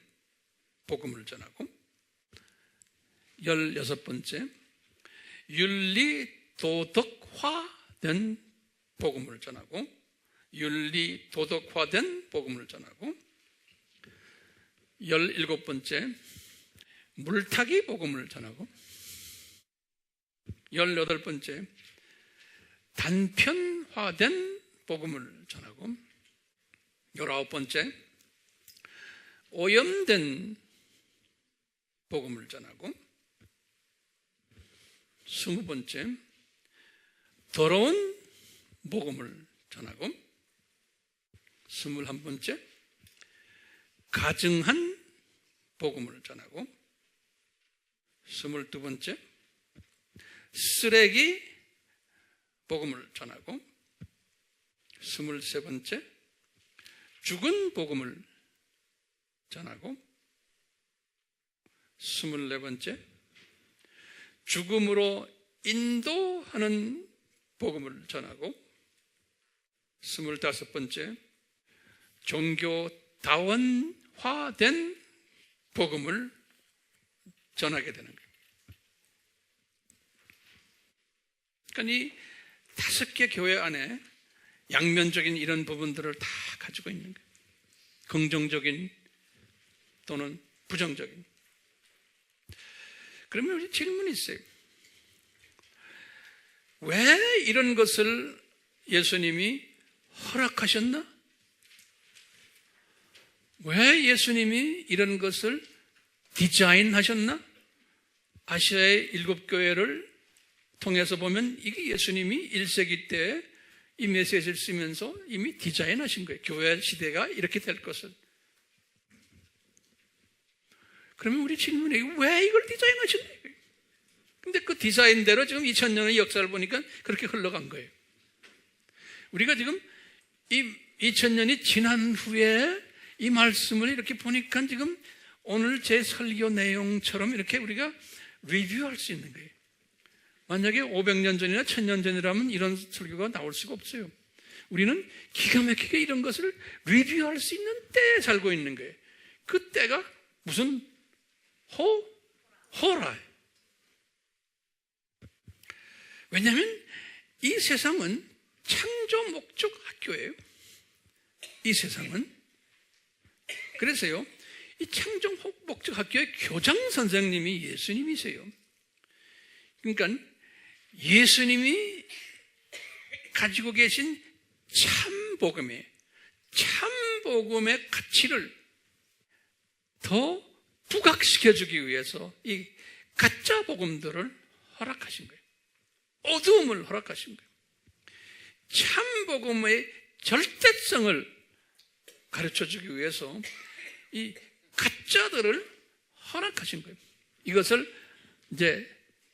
복음을 전하고, 16번째, 윤리도덕화된 복음을 전하고, 윤리도덕화된 복음을 전하고, 17번째, 물타기 복음을 전하고, 18번째, 단편화된 복음을 전하고, 19번째, 오염된 복음을 전하고, 20번째, 더러운 복음을 전하고, 21번째, 가증한 복음을 전하고, 22번째, 쓰레기 복음을 전하고, 23번째, 죽은 복음을 전하고, 24번째, 죽음으로 인도하는 복음을 전하고, 25번째, 종교다원화된 복음을 전하게 되는 거예요. 그러니까 이 5개 교회 안에 양면적인 이런 부분들을 다 가지고 있는 거예요. 긍정적인 또는 부정적인. 그러면 우리 질문이 있어요. 왜 이런 것을 예수님이 허락하셨나? 왜 예수님이 이런 것을 디자인하셨나? 아시아의 7교회를 통해서 보면 이게 예수님이 1세기 때 이 메시지를 쓰면서 이미 디자인하신 거예요. 교회 시대가 이렇게 될 것을. 그러면 우리 질문이 왜 이걸 디자인하셨나? 근데 그 디자인대로 지금 2000년의 역사를 보니까 그렇게 흘러간 거예요. 우리가 지금 이 2000년이 지난 후에 이 말씀을 이렇게 보니까 지금 오늘 제 설교 내용처럼 이렇게 우리가 리뷰할 수 있는 거예요. 만약에 500년 전이나 1000년 전이라면 이런 설교가 나올 수가 없어요. 우리는 기가 막히게 이런 것을 리뷰할 수 있는 때에 살고 있는 거예요. 그 때가 무슨 호라예요. 왜냐하면 이 세상은 창조 목적 학교예요. 이 세상은. 그래서요, 이 창조 목적 학교의 교장 선생님이 예수님이세요. 그러니까 예수님이 가지고 계신 참복음의 가치를 더 부각시켜주기 위해서 이 가짜 복음들을 허락하신 거예요. 어두움을 허락하신 거예요. 참복음의 절대성을 가르쳐주기 위해서 이 가짜들을 허락하신 거예요. 이것을 이제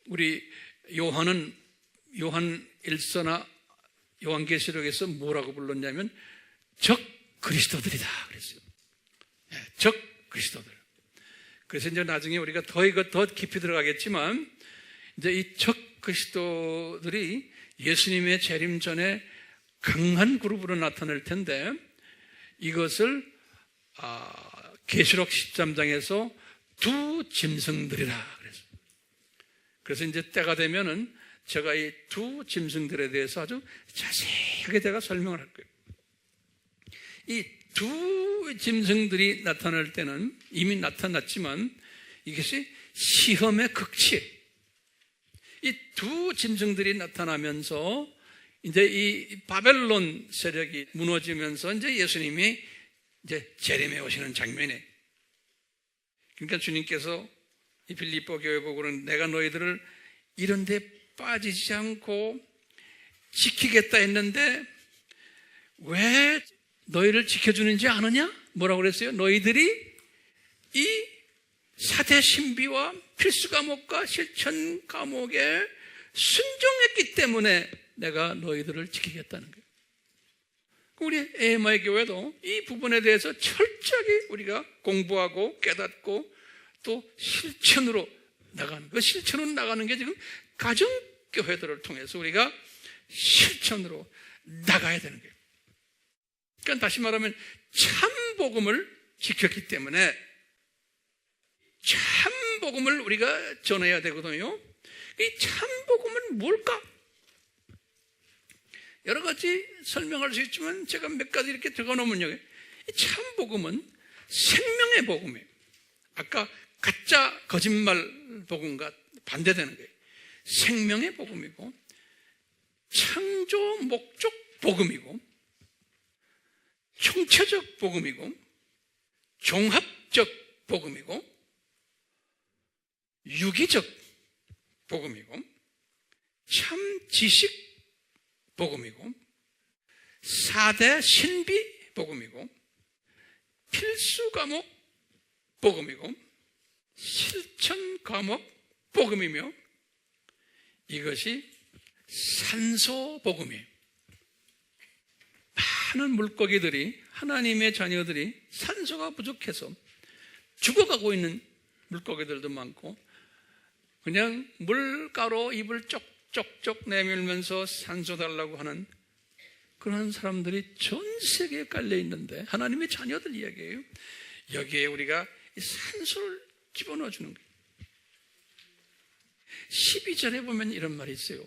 우리 요한 1서나 요한계시록에서 뭐라고 불렀냐면 적 그리스도들이다 그랬어요. 적 그리스도들. 그래서 이제 나중에 우리가 더 깊이 들어가겠지만 이제 이 적 그리스도들이 예수님의 재림 전에 강한 그룹으로 나타날 텐데 이것을 계시록 13장에서 두 짐승들이라 그랬어요. 그래서 이제 때가 되면은 제가 이 두 짐승들에 대해서 아주 자세하게 제가 설명을 할 거예요. 이 두 짐승들이 나타날 때는 이미 나타났지만 이것이 시험의 극치예요. 이 두 짐승들이 나타나면서 이제 이 바벨론 세력이 무너지면서 이제 예수님이 이제 재림에 오시는 장면에, 그러니까 주님께서 이 빌립보 교회 보고는 내가 너희들을 이런 데 빠지지 않고 지키겠다 했는데 왜 너희를 지켜주는지 아느냐? 뭐라고 그랬어요? 너희들이 이 사대 신비와 필수 과목과 실천 과목에 순종했기 때문에 내가 너희들을 지키겠다는 거예요. 우리 AMI 교회도 이 부분에 대해서 철저하게 우리가 공부하고 깨닫고 또 실천으로 나가는, 그 실천으로 나가는 게 지금 가정교회들을 통해서 우리가 실천으로 나가야 되는 거예요. 그러니까 다시 말하면 참복음을 지켰기 때문에 참복음을 우리가 전해야 되거든요. 이 참복음은 뭘까? 여러 가지 설명할 수 있지만 제가 몇 가지 이렇게 적어 놓으면요, 이 참복음은 생명의 복음이에요. 아까 가짜 거짓말 복음과 반대되는 거예요. 생명의 복음이고 창조 목적 복음이고 총체적 복음이고 종합적 복음이고 유기적 복음이고 참 지식 복음이고 4대 신비 복음이고 필수 과목 복음이고 실천 과목 복음이며 이것이 산소 복음이에요. 많은 물고기들이, 하나님의 자녀들이 산소가 부족해서 죽어가고 있는 물고기들도 많고 그냥 물가로 입을 쪽쪽쪽 내밀면서 산소 달라고 하는 그런 사람들이 전 세계에 깔려 있는데 하나님의 자녀들 이야기예요. 여기에 우리가 이 산소를 집어넣어 주는 거예요. 12절에 보면 이런 말이 있어요.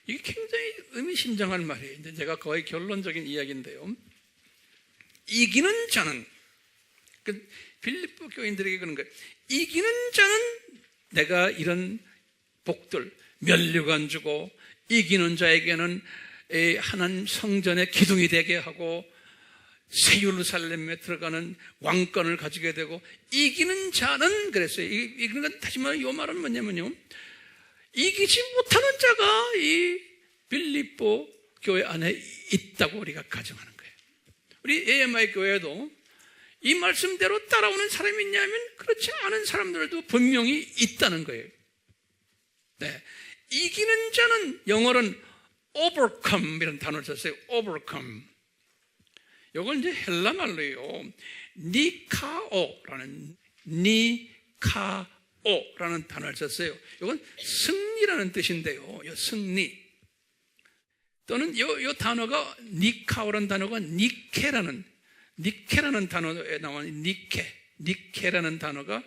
이게 굉장히 의미심장한 말이에요. 이제 제가 거의 결론적인 이야기인데요. 이기는 자는, 빌립보 교인들에게 그런 거예요. 이기는 자는 내가 이런 복들, 면류관 주고, 이기는 자에게는 하나님 성전의 기둥이 되게 하고, 새 예루살렘에 들어가는 왕권을 가지게 되고, 이기는 자는 그랬어요. 이기는 건 다시 말하면 이 말은 뭐냐면요, 이기지 못하는 자가 이 빌립보 교회 안에 있다고 우리가 가정하는 거예요. 우리 AMI 교회도 이 말씀대로 따라오는 사람이 있냐면 그렇지 않은 사람들도 분명히 있다는 거예요. 네. 이기는 자는 영어로는 overcome 이런 단어를 썼어요. overcome. 이건 이제 헬라 말로요. 니카오라는 니카오 O라는 단어를 썼어요. 이건 승리라는 뜻인데요. 이 승리. 또는 이 단어가 니카오라는 단어가 니케라는 단어에 나오는 니케라는 단어가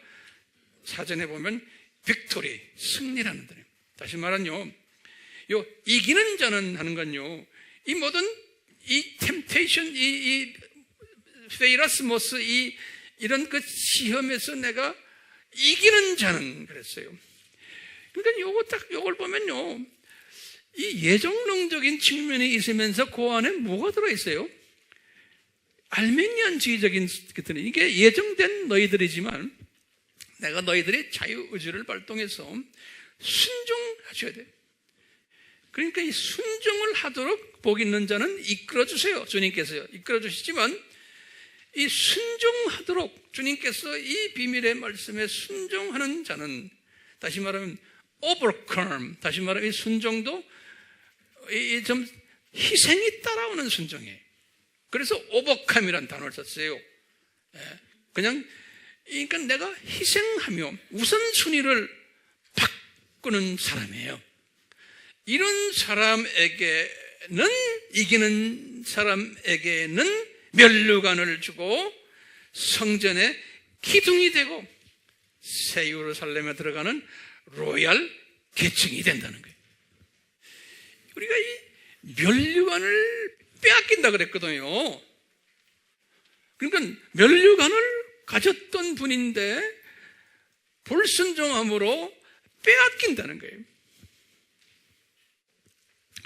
사전에 보면 빅토리, 승리라는 단어예요. 다시 말하면요, 요 이기는 자는 하는 건요, 이 모든 이 템테이션, 이 페이라스모스, 이런 그 시험에서 내가 이기는 자는 그랬어요. 그러니까 요걸 보면요, 이 예정론적인 측면이 있으면서 그 안에 뭐가 들어있어요? 알메니안주의적인 것들은 이게 예정된 너희들이지만 내가 너희들의 자유의지를 발동해서 순종하셔야 돼요. 그러니까 이 순종을 하도록 복 있는 자는 이끌어주세요. 주님께서요. 이끌어주시지만 이 순종하도록 주님께서 이 비밀의 말씀에 순종하는 자는, 다시 말하면 overcome, 다시 말하면 이 순종도 좀 희생이 따라오는 순종이에요. 그래서 overcome이라는 단어를 썼어요. 그냥 그러니까 내가 희생하며 우선순위를 바꾸는 사람이에요. 이런 사람에게는, 이기는 사람에게는 면류관을 주고 성전의 기둥이 되고 새 예루살렘에 들어가는 로얄 계층이 된다는 거예요. 우리가 이 면류관을 빼앗긴다 그랬거든요. 그러니까 면류관을 가졌던 분인데 불순종함으로 빼앗긴다는 거예요.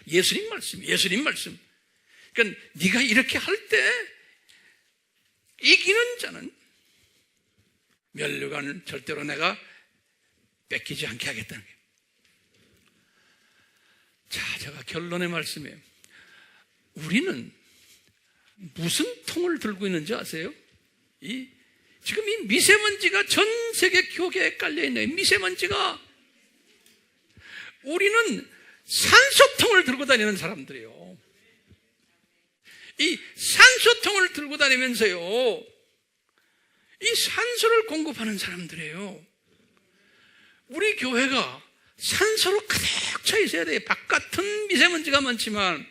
예수님 말씀. 그러니까 네가 이렇게 할 때 이기는 자는 면류관을 절대로 내가 뺏기지 않게 하겠다는 거예요. 자, 제가 결론의 말씀이에요. 우리는 무슨 통을 들고 있는지 아세요? 지금 이 미세먼지가 전 세계 교계에 깔려있네요. 미세먼지가. 우리는 산소통을 들고 다니는 사람들이에요. 이 산소통을 들고 다니면서요, 이 산소를 공급하는 사람들이에요. 우리 교회가 산소로 가득 차 있어야 돼요. 바깥은 미세먼지가 많지만.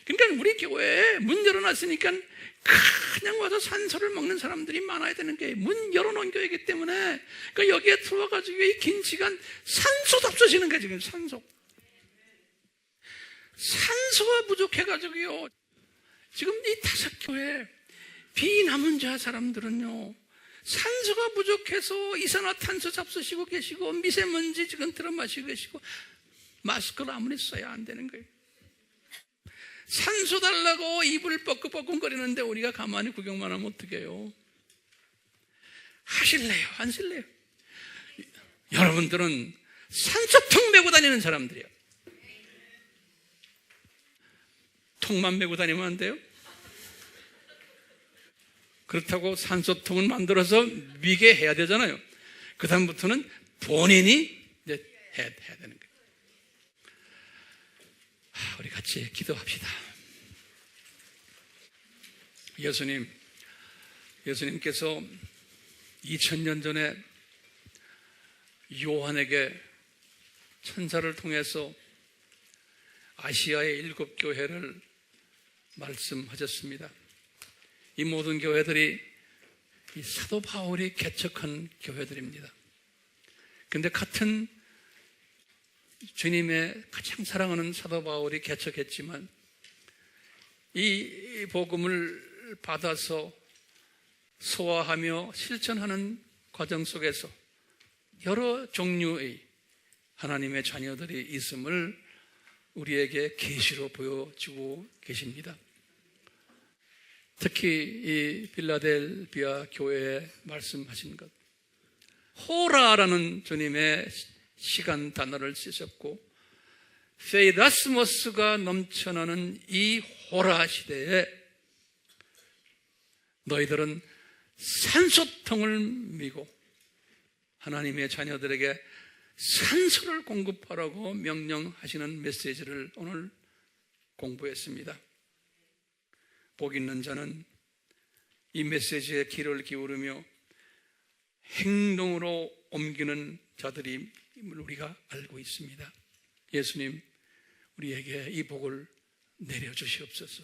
그러니까 우리 교회에 문 열어놨으니까 그냥 와서 산소를 먹는 사람들이 많아야 되는 게, 문 열어놓은 교회이기 때문에, 그러니까 여기에 들어와가지고 이 긴 시간 산소도 없어지는 거예요. 지금 산소가 부족해가지고요, 지금 이 5교회 비남은자 사람들은요, 산소가 부족해서 이산화탄소 잡수시고 계시고 미세먼지 지금 들어 마시고 계시고 마스크를 아무리 써야 안 되는 거예요. 산소 달라고 입을 뻐끔뻐끔거리는데 우리가 가만히 구경만 하면 어떡해요? 하실래요? 안 하실래요? 여러분들은 산소통 메고 다니는 사람들이에요. 통만 메고 다니면 안 돼요? 그렇다고 산소통을 만들어서 미게 해야 되잖아요. 그 다음부터는 본인이 이제 해야 되는 거예요. 우리 같이 기도합시다. 예수님께서 2000년 전에 요한에게 천사를 통해서 아시아의 7교회를 말씀하셨습니다. 이 모든 교회들이 이 사도 바울이 개척한 교회들입니다. 그런데 같은 주님의 가장 사랑하는 사도 바울이 개척했지만 이 복음을 받아서 소화하며 실천하는 과정 속에서 여러 종류의 하나님의 자녀들이 있음을 우리에게 계시로 보여주고 계십니다. 특히 이 빌라델비아 교회에 말씀하신 것, 호라라는 주님의 시간 단어를 쓰셨고 페이라스모스가 넘쳐나는 이 호라 시대에 너희들은 산소통을 미고 하나님의 자녀들에게 산소를 공급하라고 명령하시는 메시지를 오늘 공부했습니다. 복 있는 자는 이 메시지에 귀를 기울이며 행동으로 옮기는 자들임을 우리가 알고 있습니다. 예수님, 우리에게 이 복을 내려주시옵소서.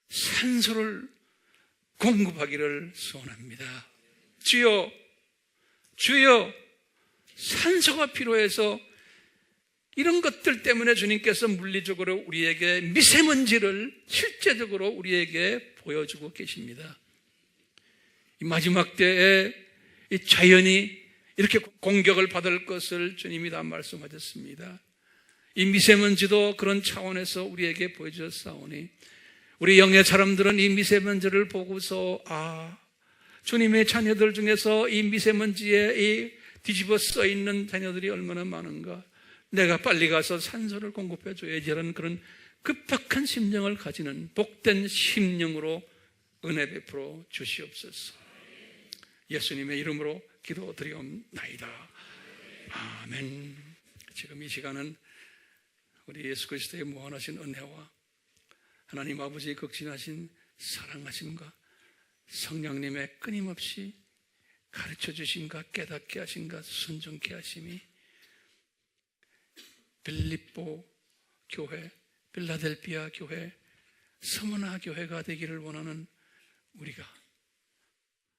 산소를 공급하기를 소원합니다. 주여, 주여, 산소가 필요해서 이런 것들 때문에 주님께서 물리적으로 우리에게 미세먼지를 실제적으로 우리에게 보여주고 계십니다. 이 마지막 때에 이 자연이 이렇게 공격을 받을 것을 주님이 다 말씀하셨습니다. 이 미세먼지도 그런 차원에서 우리에게 보여주셨사오니 우리 영의 사람들은 이 미세먼지를 보고서 주님의 자녀들 중에서 이 미세먼지에 이 뒤집어 써 있는 자녀들이 얼마나 많은가, 내가 빨리 가서 산소를 공급해 줘야지라는 그런 급박한 심령을 가지는 복된 심령으로 은혜 베풀어 주시옵소서. 예수님의 이름으로 기도드리옵나이다. 아멘. 지금 이 시간은 우리 예수 그리스도의 무한하신 은혜와 하나님 아버지의 극진하신 사랑하심과 성령님의 끊임없이 가르쳐 주심과 깨닫게 하심과 순종케 하심이 빌립보 교회, 필라델피아 교회, 서머나 교회가 되기를 원하는 우리가,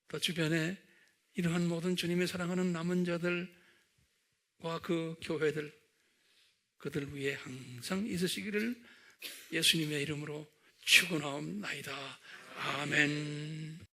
또 주변에 이러한 모든 주님의 사랑하는 남은 자들과 그 교회들, 그들 위해 항상 있으시기를 예수님의 이름으로 축원하옵나이다. 아멘.